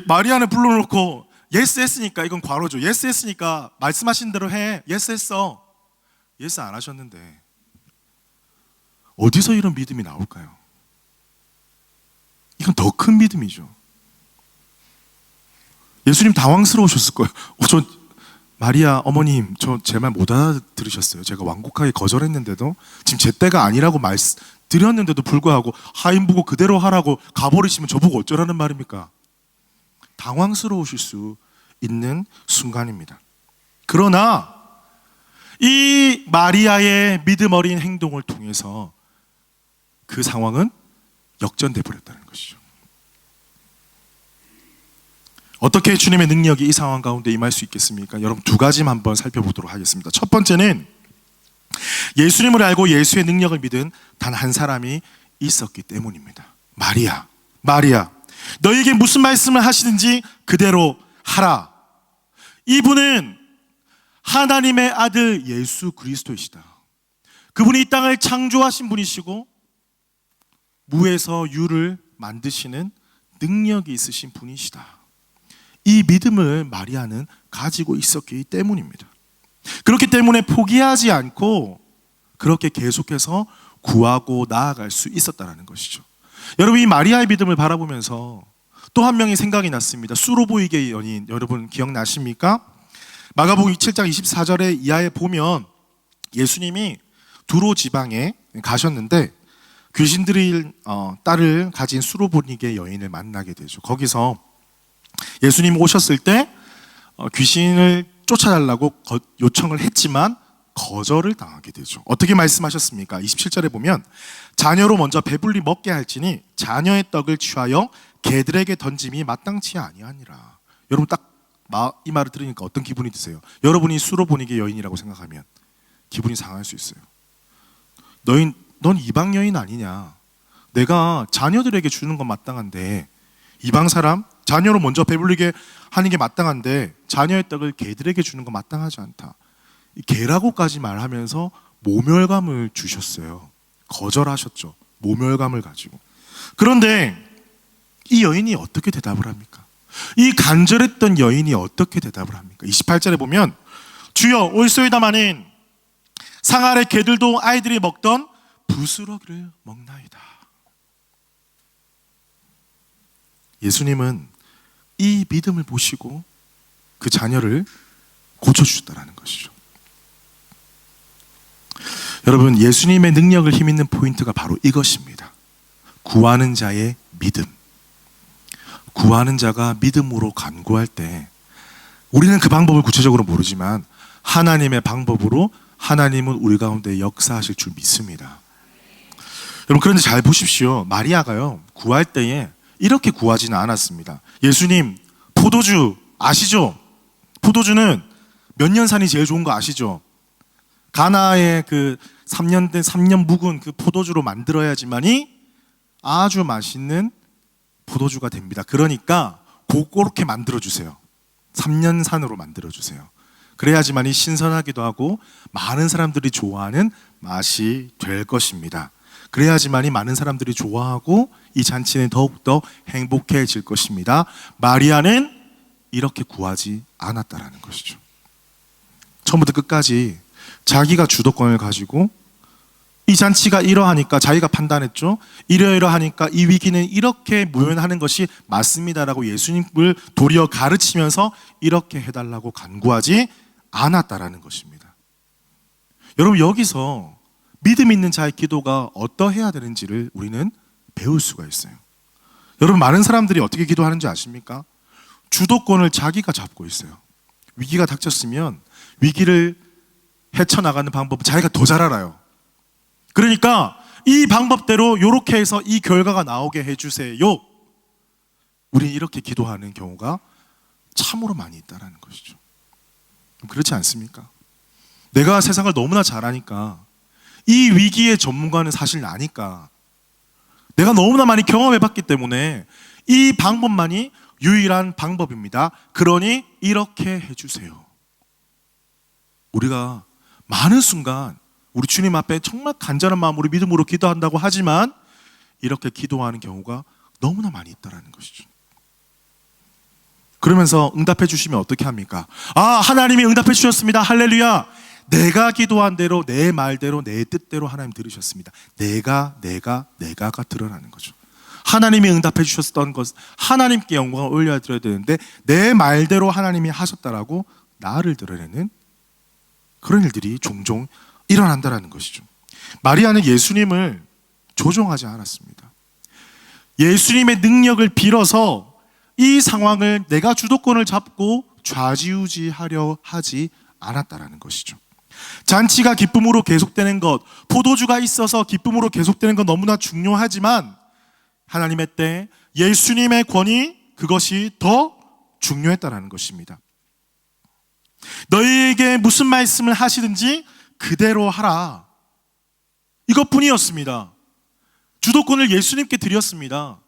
마리아는 불러놓고 예스 했으니까, 이건 과로죠. 예스 했으니까 말씀하신 대로 해. 예스 했어. 예스 안 하셨는데 어디서 이런 믿음이 나올까요? 이건 더 큰 믿음이죠. 예수님 당황스러우셨을 거예요. 저 마리아 어머님, 저 제 말 못 알아들으셨어요. 제가 완곡하게 거절했는데도, 지금 제 때가 아니라고 말씀드렸는데도 불구하고 하인 보고 그대로 하라고 가버리시면 저보고 어쩌라는 말입니까? 당황스러우실 수 있는 순간입니다. 그러나 이 마리아의 믿음 어린 행동을 통해서 그 상황은 역전돼 버렸다는 것이죠. 어떻게 주님의 능력이 이 상황 가운데 임할 수 있겠습니까? 여러분, 두 가지만 한번 살펴보도록 하겠습니다. 첫 번째는 예수님을 알고 예수의 능력을 믿은 단 한 사람이 있었기 때문입니다. 마리아, 너에게 무슨 말씀을 하시든지 그대로 하라. 이분은 하나님의 아들 예수 그리스도이시다. 그분이 이 땅을 창조하신 분이시고 무에서 유를 만드시는 능력이 있으신 분이시다. 이 믿음을 마리아는 가지고 있었기 때문입니다. 그렇기 때문에 포기하지 않고 그렇게 계속해서 구하고 나아갈 수 있었다는 것이죠. 여러분, 이 마리아의 믿음을 바라보면서 또 한 명이 생각이 났습니다. 수로보이게의 여인, 여러분 기억나십니까? 마가복음 7장 24절에 이하에 보면 예수님이 두로 지방에 가셨는데 귀신들의 딸을 가진 수로보니게 여인을 만나게 되죠. 거기서 예수님 오셨을 때 귀신을 쫓아달라고 요청을 했지만 거절을 당하게 되죠. 어떻게 말씀하셨습니까? 27절에 보면 자녀로 먼저 배불리 먹게 할지니 자녀의 떡을 취하여 개들에게 던짐이 마땅치 아니하니라. 여러분, 딱 이 말을 들으니까 어떤 기분이 드세요? 여러분이 수로보니게 여인이라고 생각하면 기분이 상할 수 있어요. 넌 이방 여인 아니냐? 내가 자녀들에게 주는 건 마땅한데, 이방 사람 자녀로 먼저 배불리게 하는 게 마땅한데 자녀의 떡을 개들에게 주는 건 마땅하지 않다. 개라고까지 말하면서 모멸감을 주셨어요. 거절하셨죠. 모멸감을 가지고. 그런데 이 여인이 어떻게 대답을 합니까? 이 간절했던 여인이 어떻게 대답을 합니까? 28절에 보면 주여 올소이다마는 상 아래 개들도 아이들이 먹던 부스러기를 먹나이다. 예수님은 이 믿음을 보시고 그 자녀를 고쳐주셨다는 것이죠. 여러분, 예수님의 능력을 힘있는 포인트가 바로 이것입니다. 구하는 자의 믿음. 구하는 자가 믿음으로 간구할 때 우리는 그 방법을 구체적으로 모르지만 하나님의 방법으로 하나님은 우리 가운데 역사하실 줄 믿습니다. 여러분, 그런데 잘 보십시오. 마리아가요, 구할 때에 이렇게 구하지는 않았습니다. 예수님, 포도주 아시죠? 포도주는 몇 년 산이 제일 좋은 거 아시죠? 가나의 그 3년 묵은 그 포도주로 만들어야지만이 아주 맛있는 포도주가 됩니다. 그러니까 그렇게 만들어주세요. 3년산으로 만들어주세요. 그래야지만이 신선하기도 하고 많은 사람들이 좋아하는 맛이 될 것입니다. 그래야지만이 많은 사람들이 좋아하고 이 잔치는 더욱더 행복해질 것입니다. 마리아는 이렇게 구하지 않았다라는 것이죠. 처음부터 끝까지 자기가 주도권을 가지고 이 잔치가 이러하니까 자기가 판단했죠. 이러이러하니까 이 위기는 이렇게 모면하는 것이 맞습니다라고 예수님을 도리어 가르치면서 이렇게 해달라고 간구하지 않았다라는 것입니다. 여러분, 여기서 믿음 있는 자의 기도가 어떠해야 되는지를 우리는 배울 수가 있어요. 여러분, 많은 사람들이 어떻게 기도하는지 아십니까? 주도권을 자기가 잡고 있어요. 위기가 닥쳤으면 위기를 헤쳐나가는 방법은 자기가 더 잘 알아요. 그러니까 이 방법대로 이렇게 해서 이 결과가 나오게 해주세요. 우리는 이렇게 기도하는 경우가 참으로 많이 있다는 것이죠. 그렇지 않습니까? 내가 세상을 너무나 잘 아니까, 이 위기의 전문가는 사실 나니까, 내가 너무나 많이 경험해봤기 때문에 이 방법만이 유일한 방법입니다. 그러니 이렇게 해주세요. 우리가 많은 순간 우리 주님 앞에 정말 간절한 마음으로 믿음으로 기도한다고 하지만 이렇게 기도하는 경우가 너무나 많이 있다는 것이죠. 그러면서 응답해 주시면 어떻게 합니까? 아, 하나님이 응답해 주셨습니다. 할렐루야. 내가 기도한 대로, 내 말대로, 내 뜻대로 하나님 들으셨습니다. 내가가 드러나는 거죠. 하나님이 응답해 주셨던 것, 하나님께 영광을 올려드려야 되는데 내 말대로 하나님이 하셨다라고 나를 드러내는 그런 일들이 종종 일어난다는 것이죠. 마리아는 예수님을 조종하지 않았습니다. 예수님의 능력을 빌어서 이 상황을 내가 주도권을 잡고 좌지우지하려 하지 않았다라는 것이죠. 잔치가 기쁨으로 계속되는 것, 포도주가 있어서 기쁨으로 계속되는 건 너무나 중요하지만 하나님의 때 예수님의 권위, 그것이 더 중요했다라는 것입니다. 너희에게 무슨 말씀을 하시든지 그대로 하라, 이것뿐이었습니다. 주도권을 예수님께 드렸습니다.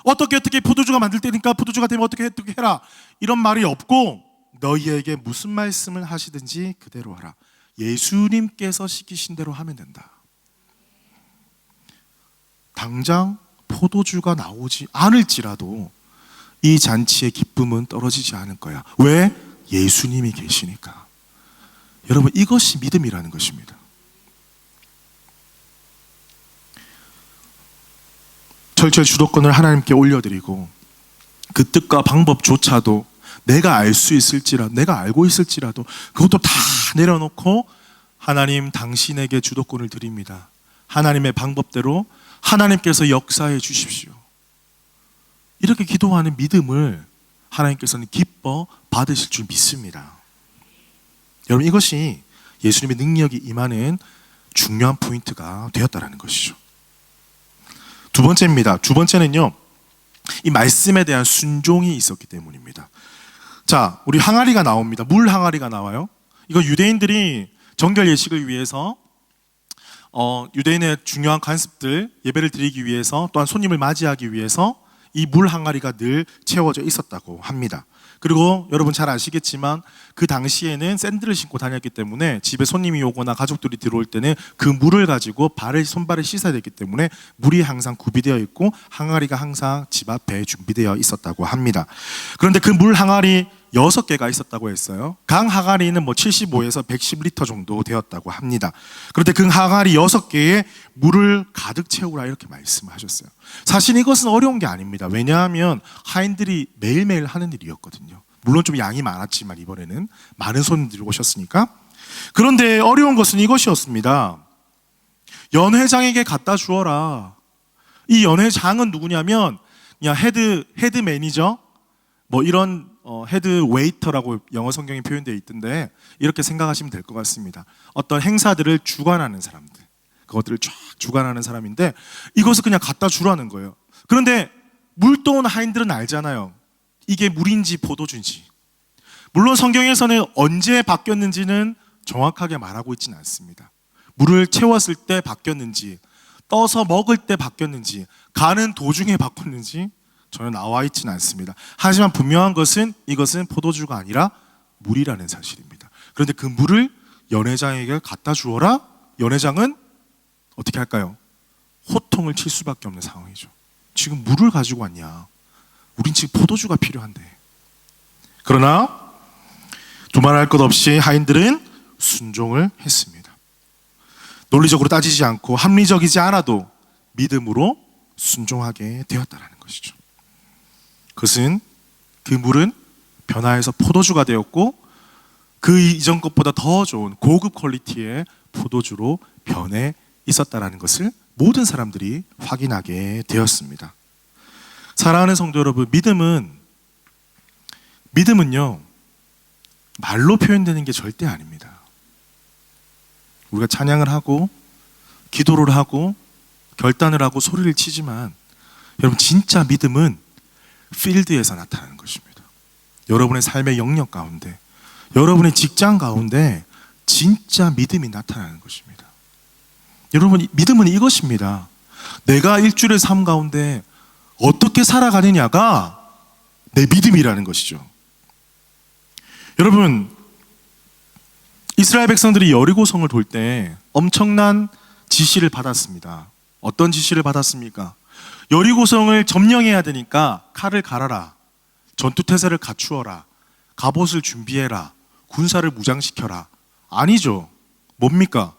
어떻게 포도주가 만들 때니까 포도주가 되면 어떻게 해라, 이런 말이 없고 너희에게 무슨 말씀을 하시든지 그대로 하라. 예수님께서 시키신 대로 하면 된다. 당장 포도주가 나오지 않을지라도 이 잔치의 기쁨은 떨어지지 않을 거야. 왜? 예수님이 계시니까. 여러분, 이것이 믿음이라는 것입니다. 철저히 주도권을 하나님께 올려드리고 그 뜻과 방법조차도 내가 알 수 있을지라도, 내가 알고 있을지라도 그것도 다 내려놓고 하나님, 당신에게 주도권을 드립니다. 하나님의 방법대로 하나님께서 역사해 주십시오. 이렇게 기도하는 믿음을 하나님께서는 기뻐 받으실 줄 믿습니다. 여러분, 이것이 예수님의 능력이 임하는 중요한 포인트가 되었다는 것이죠. 두 번째입니다. 두 번째는요, 이 말씀에 대한 순종이 있었기 때문입니다. 자, 우리 항아리가 나옵니다. 물 항아리가 나와요. 이거 유대인들이 정결 예식을 위해서 유대인의 중요한 관습들, 예배를 드리기 위해서, 또한 손님을 맞이하기 위해서 이 물 항아리가 늘 채워져 있었다고 합니다. 그리고 여러분 잘 아시겠지만 그 당시에는 샌들을 신고 다녔기 때문에 집에 손님이 오거나 가족들이 들어올 때는 그 물을 가지고 손발을 씻어야 됐기 때문에 물이 항상 구비되어 있고 항아리가 항상 집 앞에 준비되어 있었다고 합니다. 그런데 그 물 항아리 6개가 있었다고 했어요. 강 항아리는 75에서 110리터 정도 되었다고 합니다. 그런데 그 항아리 6개에 물을 가득 채우라, 이렇게 말씀하셨어요. 사실 이것은 어려운 게 아닙니다. 왜냐하면 하인들이 매일매일 하는 일이었거든요. 물론 좀 양이 많았지만 이번에는 많은 손님들이 오셨으니까. 그런데 어려운 것은 이것이었습니다. 연회장에게 갖다 주어라. 이 연회장은 누구냐면 그냥 헤드 매니저, 이런 헤드 웨이터라고 영어 성경에 표현되어 있던데, 이렇게 생각하시면 될 것 같습니다. 어떤 행사들을 주관하는 사람들, 그것들을 쫙 주관하는 사람인데 이것을 그냥 갖다 주라는 거예요. 그런데 물 떠온 하인들은 알잖아요. 이게 물인지 포도주인지. 물론 성경에서는 언제 바뀌었는지는 정확하게 말하고 있지는 않습니다. 물을 채웠을 때 바뀌었는지, 떠서 먹을 때 바뀌었는지, 가는 도중에 바꿨는지 전혀 나와 있지는 않습니다. 하지만 분명한 것은 이것은 포도주가 아니라 물이라는 사실입니다. 그런데 그 물을 연회장에게 갖다 주어라. 연회장은 어떻게 할까요? 호통을 칠 수밖에 없는 상황이죠. 지금 물을 가지고 왔냐? 우린 지금 포도주가 필요한데. 그러나 두말할 것 없이 하인들은 순종을 했습니다. 논리적으로 따지지 않고 합리적이지 않아도 믿음으로 순종하게 되었다는 것이죠. 그것은 그 물은 변화해서 포도주가 되었고 그 이전 것보다 더 좋은 고급 퀄리티의 포도주로 변해 있었다는 것을 모든 사람들이 확인하게 되었습니다. 사랑하는 성도 여러분, 믿음은요 말로 표현되는 게 절대 아닙니다. 우리가 찬양을 하고 기도를 하고 결단을 하고 소리를 치지만 여러분 진짜 믿음은 필드에서 나타나는 것입니다. 여러분의 삶의 영역 가운데, 여러분의 직장 가운데 진짜 믿음이 나타나는 것입니다. 여러분, 믿음은 이것입니다. 내가 일주일의 삶 가운데 어떻게 살아가느냐가 내 믿음이라는 것이죠. 여러분, 이스라엘 백성들이 여리고성을 돌 때 엄청난 지시를 받았습니다. 어떤 지시를 받았습니까? 여리고성을 점령해야 되니까 칼을 갈아라, 전투태세를 갖추어라, 갑옷을 준비해라, 군사를 무장시켜라. 아니죠. 뭡니까?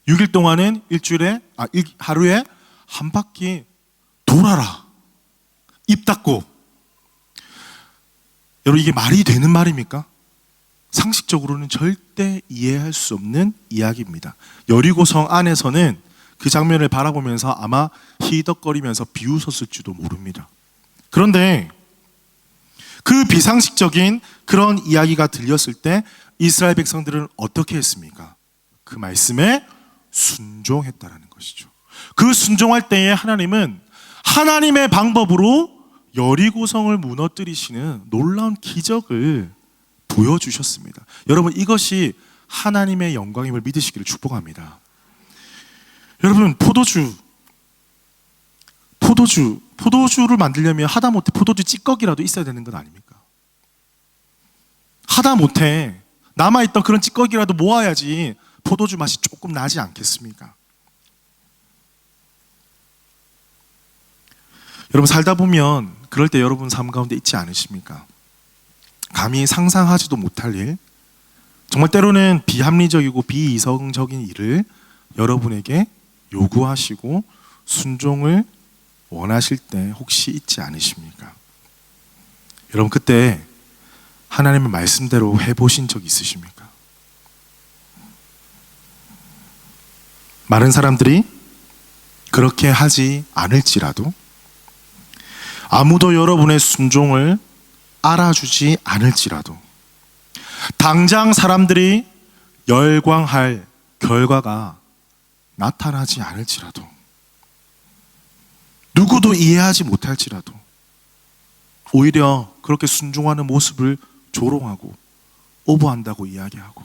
6일 동안은 하루에 한 바퀴 돌아라. 입 닫고. 여러분, 이게 말이 되는 말입니까? 상식적으로는 절대 이해할 수 없는 이야기입니다. 여리고성 안에서는 그 장면을 바라보면서 아마 히덕거리면서 비웃었을지도 모릅니다. 그런데 그 비상식적인 그런 이야기가 들렸을 때 이스라엘 백성들은 어떻게 했습니까? 그 말씀에 순종했다라는 것이죠. 그 순종할 때에 하나님은 하나님의 방법으로 여리고성을 무너뜨리시는 놀라운 기적을 보여주셨습니다. 여러분, 이것이 하나님의 영광임을 믿으시기를 축복합니다. 여러분, 포도주를 만들려면 하다못해 포도주 찌꺼기라도 있어야 되는 것 아닙니까? 하다못해 남아있던 그런 찌꺼기라도 모아야지 포도주 맛이 조금 나지 않겠습니까? 여러분, 살다 보면 그럴 때 여러분 삶 가운데 있지 않으십니까? 감히 상상하지도 못할 일, 정말 때로는 비합리적이고 비이성적인 일을 여러분에게 요구하시고 순종을 원하실 때 혹시 있지 않으십니까? 여러분, 그때 하나님의 말씀대로 해보신 적 있으십니까? 많은 사람들이 그렇게 하지 않을지라도, 아무도 여러분의 순종을 알아주지 않을지라도, 당장 사람들이 열광할 결과가 나타나지 않을지라도, 누구도 이해하지 못할지라도 오히려 그렇게 순종하는 모습을 조롱하고 오버한다고 이야기하고,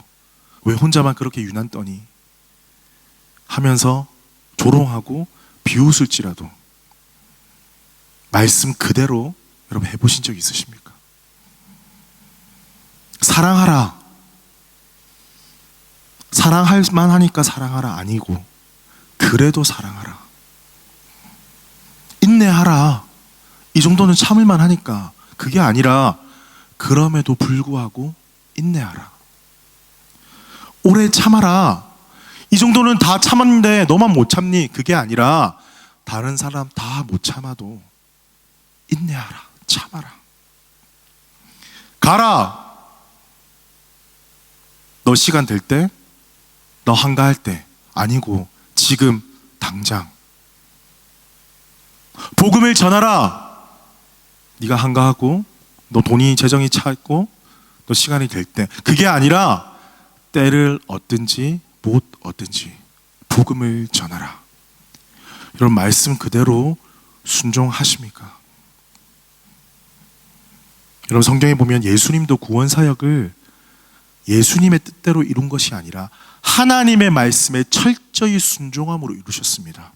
왜 혼자만 그렇게 유난 떠니 하면서 조롱하고 비웃을지라도 말씀 그대로 여러분 해보신 적 있으십니까? 사랑하라, 사랑할 만하니까 사랑하라 아니고 그래도 사랑하라, 인내하라, 이 정도는 참을 만하니까, 그게 아니라 그럼에도 불구하고 인내하라, 오래 참아라, 이 정도는 다 참았는데 너만 못 참니, 그게 아니라 다른 사람 다 못 참아도 인내하라, 참아라. 가라, 너 시간 될 때, 너 한가할 때, 아니고 지금 당장. 복음을 전하라, 네가 한가하고 너 돈이 재정이 차있고 너 시간이 될 때, 그게 아니라 때를 얻든지 못 얻든지 복음을 전하라. 여러분, 말씀 그대로 순종하십니까? 여러분, 성경에 보면 예수님도 구원 사역을 예수님의 뜻대로 이룬 것이 아니라 하나님의 말씀에 철저히 순종함으로 이루셨습니다.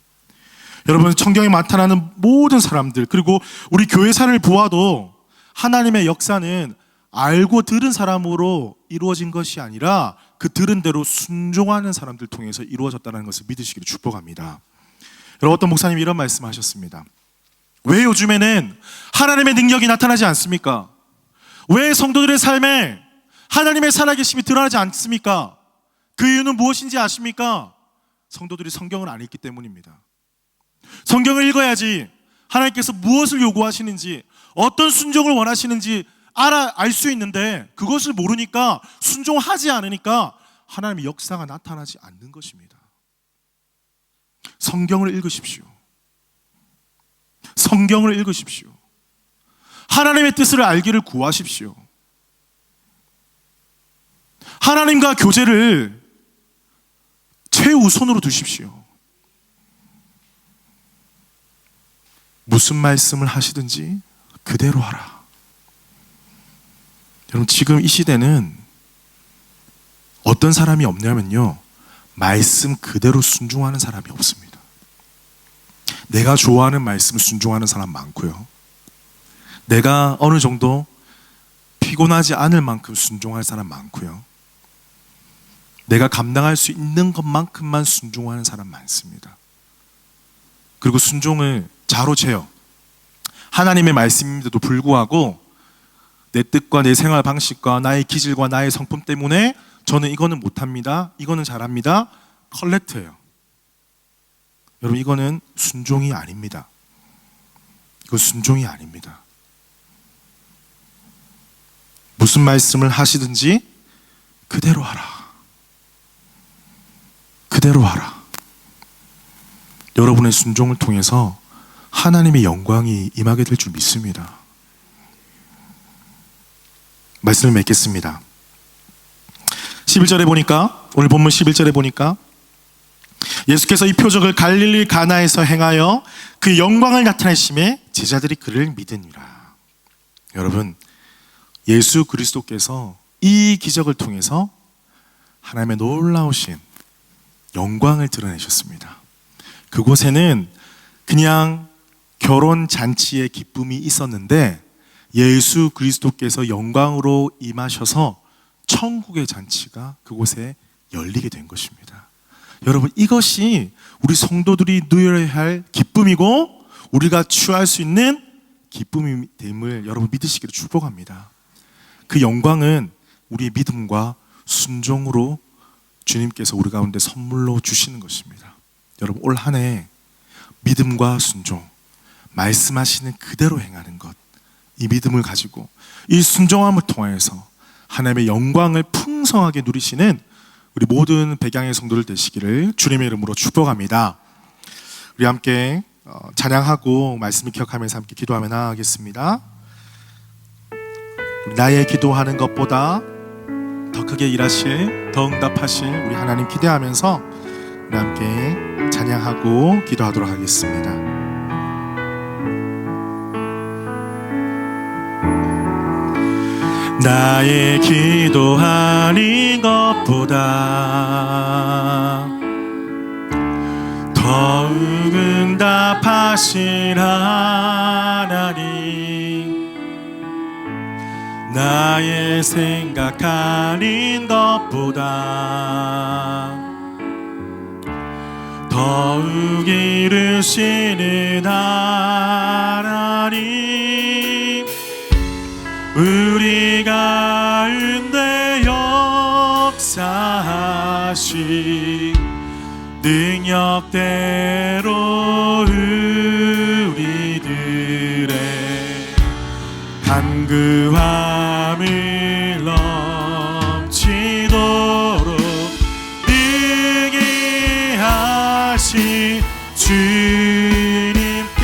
여러분, 성경에 나타나는 모든 사람들, 그리고 우리 교회사를 보아도 하나님의 역사는 알고 들은 사람으로 이루어진 것이 아니라 그 들은 대로 순종하는 사람들 통해서 이루어졌다는 것을 믿으시기를 축복합니다. 여러분, 어떤 목사님이 이런 말씀하셨습니다. 왜 요즘에는 하나님의 능력이 나타나지 않습니까? 왜 성도들의 삶에 하나님의 살아계심이 드러나지 않습니까? 그 이유는 무엇인지 아십니까? 성도들이 성경을 안 읽기 때문입니다. 성경을 읽어야지 하나님께서 무엇을 요구하시는지, 어떤 순종을 원하시는지 알 수 있는데, 그것을 모르니까, 순종하지 않으니까 하나님의 역사가 나타나지 않는 것입니다. 성경을 읽으십시오. 성경을 읽으십시오. 하나님의 뜻을 알기를 구하십시오. 하나님과 교제를 최우선으로 두십시오. 무슨 말씀을 하시든지 그대로 하라. 여러분, 지금 이 시대는 어떤 사람이 없냐면요, 말씀 그대로 순종하는 사람이 없습니다. 내가 좋아하는 말씀을 순종하는 사람 많고요, 내가 어느 정도 피곤하지 않을 만큼 순종할 사람 많고요, 내가 감당할 수 있는 것만큼만 순종하는 사람 많습니다. 그리고 순종을 자로 채워 하나님의 말씀인데도 불구하고 내 뜻과 내 생활 방식과 나의 기질과 나의 성품 때문에 저는 이거는 못합니다, 이거는 잘합니다, 컬렉트예요. 여러분, 이거는 순종이 아닙니다. 이거 순종이 아닙니다. 무슨 말씀을 하시든지 그대로 하라. 그대로 하라. 여러분의 순종을 통해서 하나님의 영광이 임하게 될 줄 믿습니다. 말씀을 맺겠습니다. 11절에 보니까, 오늘 본문 11절에 보니까 예수께서 이 표적을 갈릴리 가나에서 행하여 그 영광을 나타내심에 제자들이 그를 믿으니라. 여러분, 예수 그리스도께서 이 기적을 통해서 하나님의 놀라우신 영광을 드러내셨습니다. 그곳에는 그냥 결혼 잔치의 기쁨이 있었는데 예수 그리스도께서 영광으로 임하셔서 천국의 잔치가 그곳에 열리게 된 것입니다. 여러분, 이것이 우리 성도들이 누려야 할 기쁨이고 우리가 취할 수 있는 기쁨임을 여러분 믿으시기를 축복합니다. 그 영광은 우리의 믿음과 순종으로 주님께서 우리 가운데 선물로 주시는 것입니다. 여러분, 올 한 해 믿음과 순종, 말씀하시는 그대로 행하는 것, 이 믿음을 가지고 이 순종함을 통해서 하나님의 영광을 풍성하게 누리시는 우리 모든 백양의 성도들 되시기를 주님의 이름으로 축복합니다. 우리 함께 찬양하고 말씀을 기억하면서 함께 기도하며 나아가겠습니다. 나의 기도하는 것보다 더 크게 일하실, 더 응답하실 우리 하나님 기대하면서 우리 함께 찬양하고 기도하도록 하겠습니다. 나의 기도하는 것보다 더욱 응답하실 하나님, 나의 생각하는 것보다 더욱 이루시는 하나님, 우리 가운데 역사하시 능력대로 우리들의 간구함을 넘치도록 능히 하신 주님께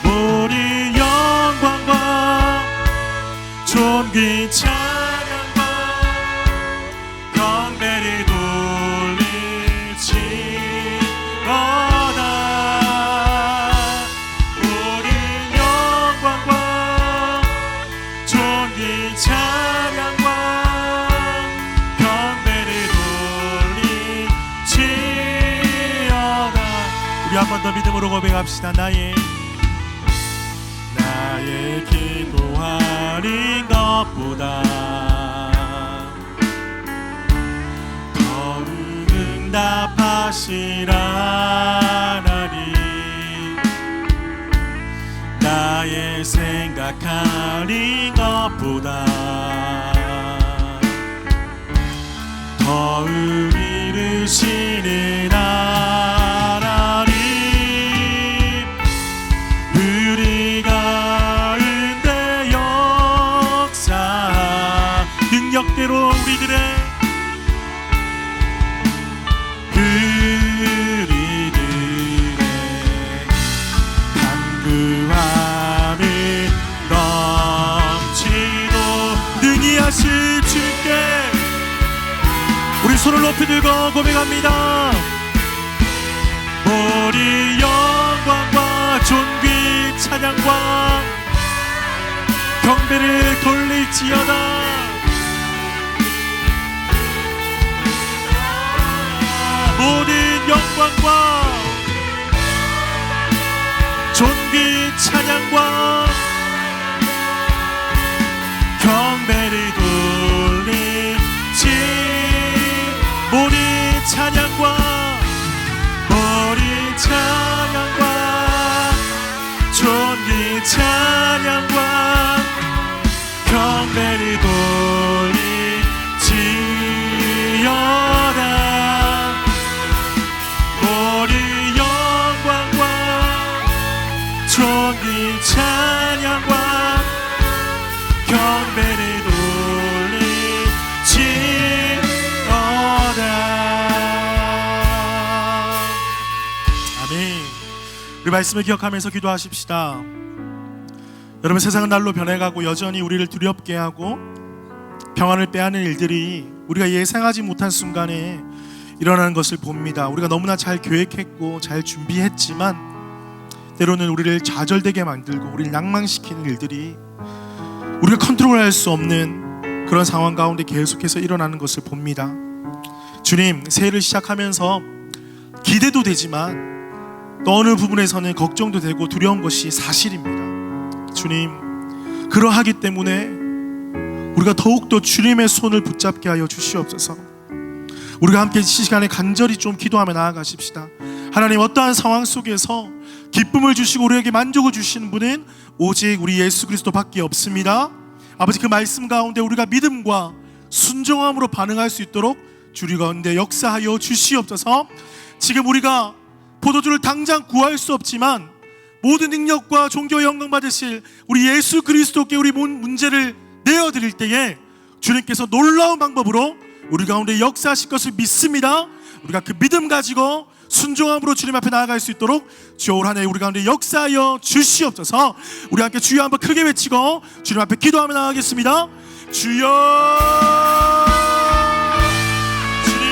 모든 영광과 존귀 찬양과 경배를 돌릴지어다. 모든 영광과 존귀 찬양과 경배를 돌릴지어다. 우리 한 번 더 믿음으로 고백합시다. 나의 기도하는 것보다 더욱 응답하실 하나님, 나의 생각하는 것보다 더욱 이루시는 하나님, 우리 가운데 역사 능력대로 우리들의 높이 들고 고백합니다. 우리 영광과 존귀 찬양과 경배를 돌릴지어다. 모든 영광과 존귀 찬양과 경배를 돌리지. 모든 찬양과 모든 찬양과 존귀 찬양과 경배를 돌리지어다. 모든 영광과 존귀 찬양과 경배를 돌리지어다. 아멘. 우리 말씀을 기억하면서 기도하십시다. 여러분, 세상은 날로 변해가고 여전히 우리를 두렵게 하고 평안을 빼앗는 일들이 우리가 예상하지 못한 순간에 일어나는 것을 봅니다. 우리가 너무나 잘 계획했고 잘 준비했지만 때로는 우리를 좌절되게 만들고 우리를 낭망시키는 일들이 우리가 컨트롤할 수 없는 그런 상황 가운데 계속해서 일어나는 것을 봅니다. 주님, 새해를 시작하면서 기대도 되지만 또 어느 부분에서는 걱정도 되고 두려운 것이 사실입니다. 주님, 그러하기 때문에 우리가 더욱더 주님의 손을 붙잡게 하여 주시옵소서. 우리가 함께 이 시간에 간절히 좀 기도하며 나아가십시다. 하나님, 어떠한 상황 속에서 기쁨을 주시고 우리에게 만족을 주시는 분은 오직 우리 예수 그리스도밖에 없습니다. 아버지, 그 말씀 가운데 우리가 믿음과 순종함으로 반응할 수 있도록 주님 가운데 역사하여 주시옵소서. 지금 우리가 포도주를 당장 구할 수 없지만 모든 능력과 존귀와 영광 받으실 우리 예수 그리스도께 우리 문제를 내어드릴 때에 주님께서 놀라운 방법으로 우리 가운데 역사하실 것을 믿습니다. 우리가 그 믿음 가지고 순종함으로 주님 앞에 나아갈 수 있도록 주여 올 한 해 우리 가운데 역사하여 주시옵소서. 우리 함께 주여 한번 크게 외치고 주님 앞에 기도하며 나아가겠습니다. 주여, 주님,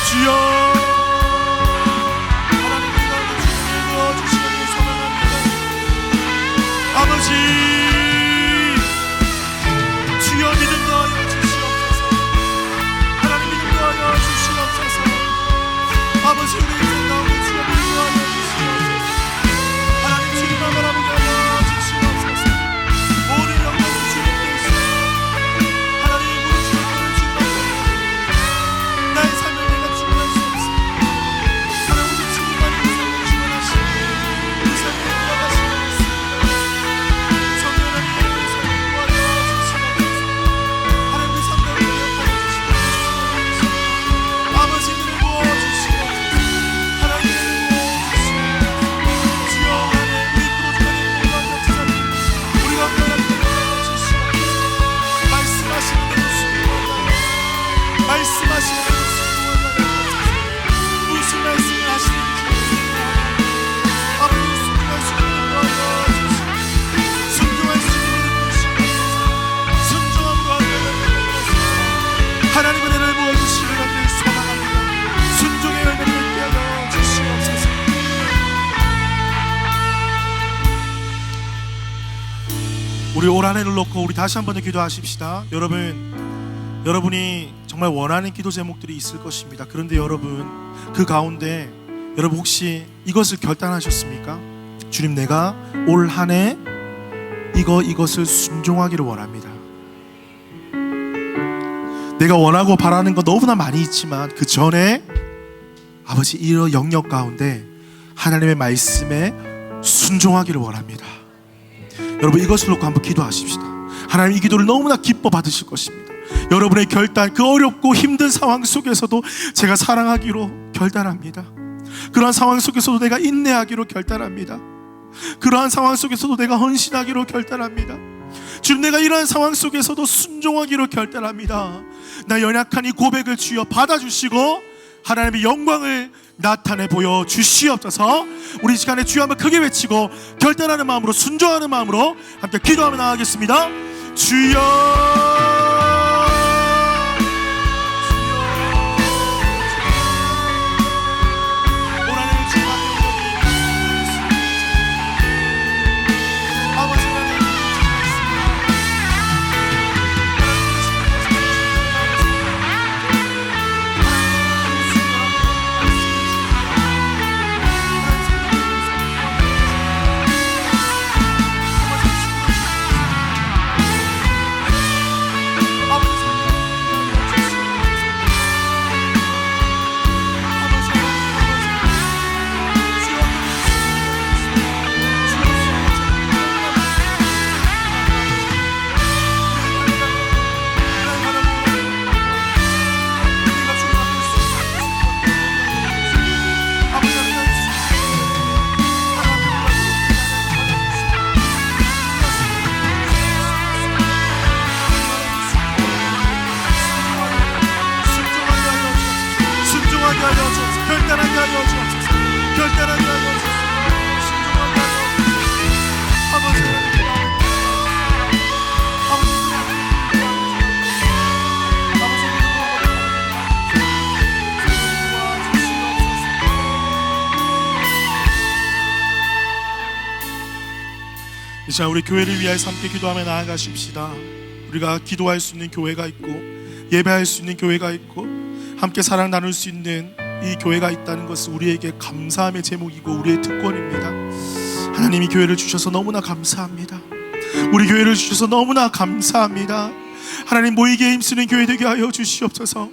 주여. 아버지, 주여 믿음 더하여 주시옵소서. 하나님 믿음 더하여 주시옵소서. 아버지, 우리 인생 가운데 주여 믿음 더하여 주시옵소서. 하나님 주님만 바라보게 하여 주시옵소서. 모든 영광은 주님께 있으며 하나님 우리 주님을 주님께 나의 삶을 내가 주관할 수 없습니다. 하나님 우리 주님만이 그 삶을 주관하시고 그 삶을 돌아가시고 말씀하시는 무슨 말씀을 하시는지 아버지 순종할 수 있는 도와주시고 순종할 수 있는 순종함으로 하여 하나님의 은혜를 부어주시는 것을 소망합니다. 순종의 열매를 맺게 하여 주시옵소서. 우리 올 한 해를 놓고 우리 다시 한번 기도하십시다. 여러분이 정말 원하는 기도 제목들이 있을 것입니다. 그런데 여러분, 그 가운데 여러분 혹시 이것을 결단하셨습니까? 주님, 내가 올 한 해 이것을 순종하기를 원합니다. 내가 원하고 바라는 거 너무나 많이 있지만 그 전에 아버지, 이런 영역 가운데 하나님의 말씀에 순종하기를 원합니다. 여러분, 이것을 놓고 한번 기도하십시다. 하나님 이 기도를 너무나 기뻐 받으실 것입니다. 여러분의 결단, 그 어렵고 힘든 상황 속에서도 제가 사랑하기로 결단합니다. 그러한 상황 속에서도 내가 인내하기로 결단합니다. 그러한 상황 속에서도 내가 헌신하기로 결단합니다. 주님, 내가 이러한 상황 속에서도 순종하기로 결단합니다. 나 연약한 이 고백을 주여 받아주시고 하나님의 영광을 나타내 보여 주시옵소서. 우리 이 시간에 주여 한번 크게 외치고 결단하는 마음으로, 순종하는 마음으로 함께 기도하며 나가겠습니다. 주여, 신중하게 하여 주옵소서. 결단하게 하여 주옵소서. 결단하게 하여 주옵소서. 신중하게 하여 주옵소서. 아버지 자, 우리 교회를 위하여 함께 기도하며 나아가십시다. 우리가 기도할 수 있는 교회가 있고 예배할 수 있는 교회가 있고 함께 사랑 나눌 수 있는 이 교회가 있다는 것은 우리에게 감사함의 제목이고 우리의 특권입니다. 하나님이 교회를 주셔서 너무나 감사합니다. 우리 교회를 주셔서 너무나 감사합니다. 하나님, 모이기에 힘쓰는 교회 되게 하여 주시옵소서.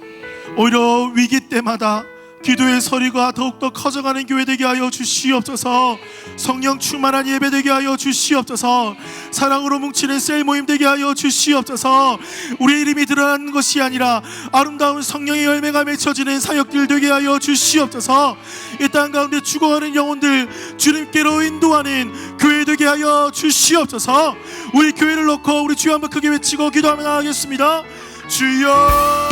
오히려 위기 때마다 기도의 소리가 더욱더 커져가는 교회 되게 하여 주시옵소서. 성령 충만한 예배 되게 하여 주시옵소서. 사랑으로 뭉치는 셀 모임 되게 하여 주시옵소서. 우리의 이름이 드러나는 것이 아니라 아름다운 성령의 열매가 맺혀지는 사역들 되게 하여 주시옵소서. 이 땅 가운데 죽어가는 영혼들 주님께로 인도하는 교회 되게 하여 주시옵소서. 우리 교회를 놓고 우리 주여 한번 크게 외치고 기도하며 나가겠습니다. 주여,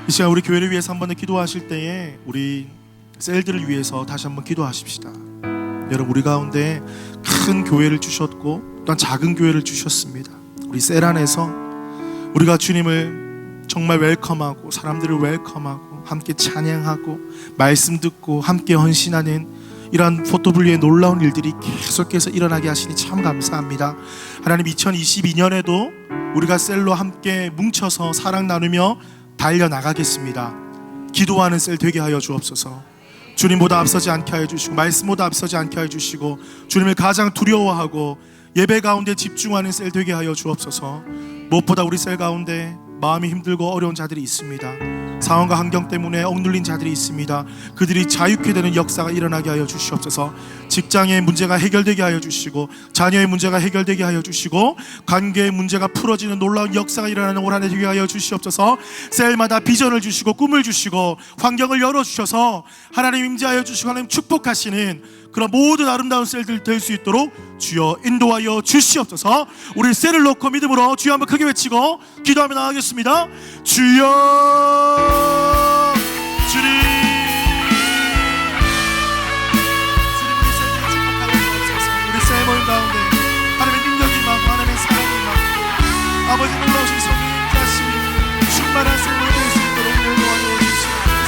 이 시간 우리 교회를 위해서 한 번 더 기도하실 때에 우리 셀들을 위해서 다시 한번 기도하십시다. 여러분, 우리 가운데 큰 교회를 주셨고 또한 작은 교회를 주셨습니다. 우리 셀 안에서 우리가 주님을 정말 웰컴하고 사람들을 웰컴하고 함께 찬양하고 말씀 듣고 함께 헌신하는 이러한 포토블리의 놀라운 일들이 계속해서 일어나게 하시니 참 감사합니다. 하나님, 2022년에도 우리가 셀로 함께 뭉쳐서 사랑 나누며 달려나가겠습니다. 기도하는 셀 되게 하여 주옵소서. 주님보다 앞서지 않게 하여 주시고 말씀보다 앞서지 않게 하여 주시고 주님을 가장 두려워하고 예배 가운데 집중하는 셀 되게 하여 주옵소서. 무엇보다 우리 셀 가운데 마음이 힘들고 어려운 자들이 있습니다. 상황과 환경 때문에 억눌린 자들이 있습니다. 그들이 자유케 되는 역사가 일어나게 하여 주시옵소서. 직장의 문제가 해결되게 하여 주시고 자녀의 문제가 해결되게 하여 주시고 관계의 문제가 풀어지는 놀라운 역사가 일어나는 올 한 해 되게 하여 주시옵소서. 셀마다 비전을 주시고 꿈을 주시고 환경을 열어주셔서 하나님 임재하여 주시고 하나님 축복하시는 그런 모든 아름다운 셀들 될 수 있도록 주여 인도하여 주시옵소서. 우리 셀을 놓고 믿음으로 주여 한번 크게 외치고 기도하며 나가겠습니다. 주여, 주님, 우리 셀 모임 가운데 하나님의 능력이 임하고 하나님의 사랑이 임하고 아버지 놀라우신 성령의 임재하심이 충만한 셀 모임 될 수 있도록 인도하여 주시옵소서.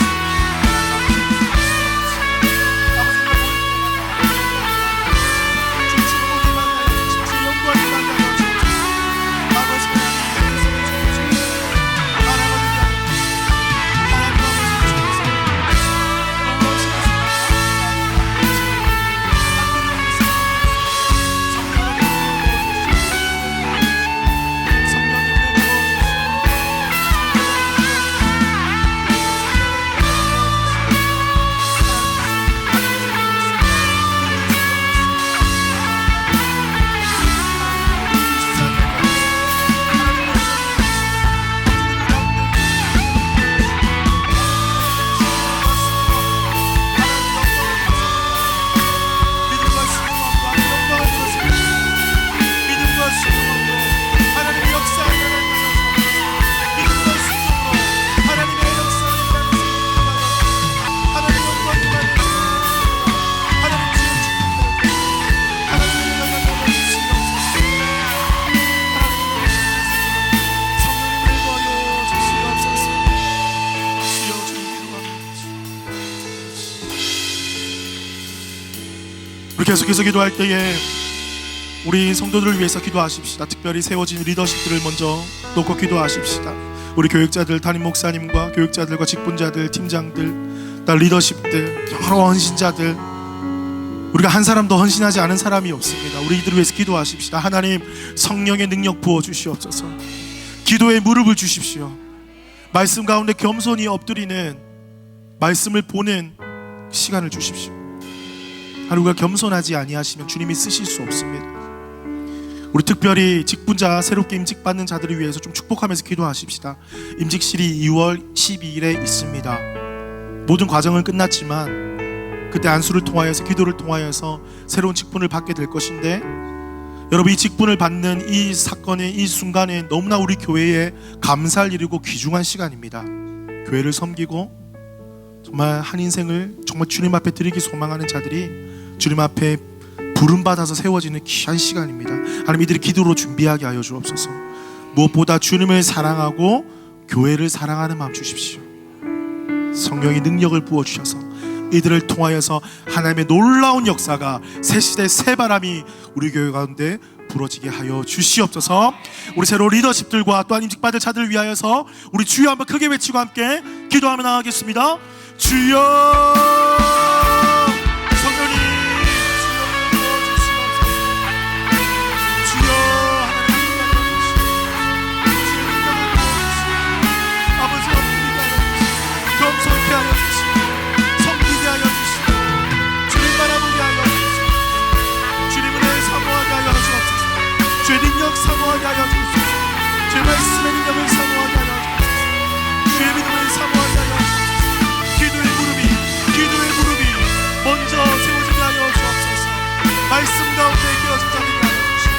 우리 계속해서 기도할 때에 우리 성도들을 위해서 기도하십시다. 특별히 세워진 리더십들을 먼저 놓고 기도하십시다. 우리 교육자들, 담임 목사님과 교육자들과 직분자들, 팀장들, 리더십들, 여러 헌신자들, 우리가 한 사람도 헌신하지 않은 사람이 없습니다. 우리 이들을 위해서 기도하십시다. 하나님, 성령의 능력 부어 주시옵소서. 기도에 무릎을 주십시오. 말씀 가운데 겸손히 엎드리는, 말씀을 보는 시간을 주십시오. 하루가 겸손하지 아니하시면 주님이 쓰실 수 없습니다. 우리 특별히 직분자, 새롭게 임직받는 자들을 위해서 좀 축복하면서 기도하십시다. 임직실이 2월 12일에 있습니다. 모든 과정은 끝났지만 그때 안수를 통하여서, 기도를 통하여서 새로운 직분을 받게 될 것인데, 여러분, 이 직분을 받는 이 사건의 이 순간에 너무나 우리 교회에 감사할 일이고 귀중한 시간입니다. 교회를 섬기고 정말 한 인생을 정말 주님 앞에 드리기 소망하는 자들이 주님 앞에 부름받아서 세워지는 귀한 시간입니다. 하나님, 이들이 기도로 준비하게 하여 주옵소서. 무엇보다 주님을 사랑하고 교회를 사랑하는 마음 주십시오. 성령의 능력을 부어주셔서 이들을 통하여서 하나님의 놀라운 역사가, 새 시대 새 바람이 우리 교회 가운데 불어지게 하여 주시옵소서. 우리 새로운 리더십들과 또한 임직받을 자들을 위하여서 우리 주여 한번 크게 외치고 함께 기도하며 나가겠습니다. 주여, 성령님 주여, 아버지, 겸손케 하여 주시고 섬기게 하여 주시고 주님 바라보게 하여 주시고 주님 은혜를 사모하게 하여 주옵소서. 주의 능력 사모하게 하여 주옵소서. 주의 말씀의 능력을 사모하게 하여 주옵소서. 주의 믿음을 사모하게 하여 주옵소서. 기도의 무릎이 먼저 세워지게 하여 주옵소서. 말씀 가운데 끼어진 자들이 하여 주시고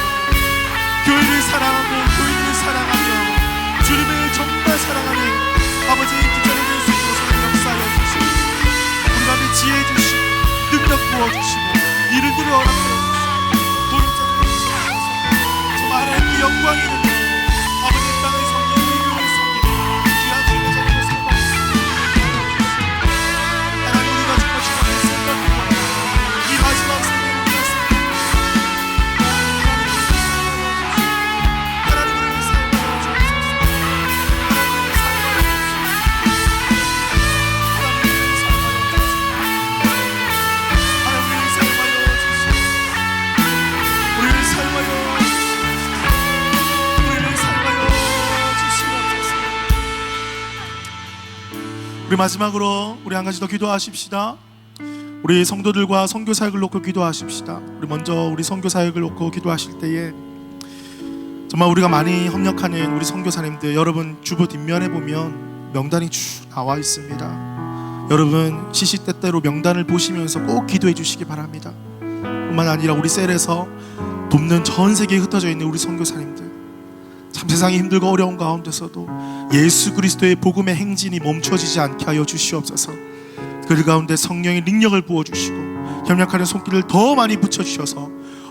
교회를 사랑하고 교인을 사랑하며 주님을 정말 사랑하는 아버지의 기자를 될 수 있도록 역사하여 주시고 우리 가운데 지혜 주시고 능력 부어주시고 이른들을 허락하여 주시고 도움자를 주시옵소서. 정말 하나님께 영광이 있는 아버지 땅의 성령의 교회를 섬기며 귀한 주님의 자리를 세워주시고 하나님, 우리가 정말 주님의 생각을 이 마지막 생에 우리가 하나님을 사용하여 주옵소서. 하나님을 사용하여 주시옵소서. 우리를 사용하여 주시옵소서. 우리 마지막으로 우리 한 가지 더 기도하십시다. 우리 성도들과 선교 사역을 놓고 기도하십시다. 우리 먼저 우리 선교 사역을 놓고 기도하실 때에 정말 우리가 많이 협력하는 우리 선교사님들, 여러분 주보 뒷면에 보면 명단이 쭉 나와 있습니다. 여러분 시시때때로 명단을 보시면서 꼭 기도해 주시기 바랍니다. 뿐만 아니라 우리 셀에서 돕는 전 세계에 흩어져 있는 우리 선교사님들, 참 세상이 힘들고 어려운 가운데서도 예수 그리스도의 복음의 행진이 멈춰지지 않게 하여 주시옵소서. 그 가운데 성령의 능력을 부어주시고 협력하는 손길을 더 많이 붙여주셔서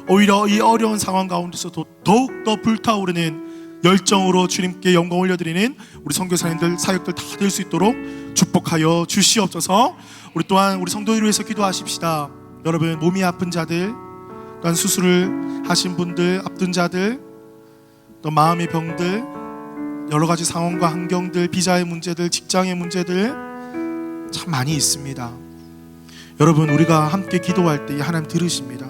오히려 이 어려운 상황 가운데서도 더욱더 불타오르는 열정으로 주님께 영광 올려드리는 우리 선교사님들, 사역들 다 될 수 있도록 축복하여 주시옵소서. 우리 또한 우리 성도들을 위해서 기도하십시다. 여러분, 몸이 아픈 자들, 또한 수술을 하신 분들, 앞둔 자들, 또 마음의 병들, 여러 가지 상황과 환경들, 비자의 문제들, 직장의 문제들 참 많이 있습니다. 여러분, 우리가 함께 기도할 때에 하나님 들으십니다.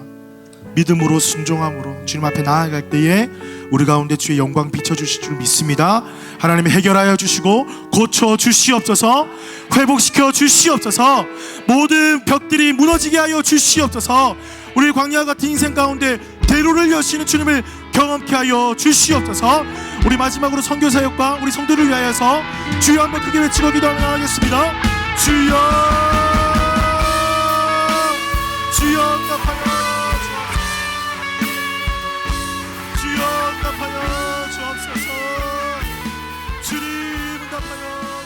믿음으로 순종함으로 주님 앞에 나아갈 때에 우리 가운데 주의 영광 비춰주실 줄 믿습니다. 하나님 해결하여 주시고 고쳐 주시옵소서. 회복시켜 주시옵소서. 모든 벽들이 무너지게 하여 주시옵소서. 우리 광야 같은 인생 가운데 대로를 여시는 주님을 경험케 하여 주시옵소서. 우리 마지막으로 선교사역과 우리 성도를 위하여서 주여 한번 크게 외치고 기도하며 나가겠습니다. 주여, 주여 응답하여 주옵소서. 주여 응답하여 주옵소서. 주님 응답하여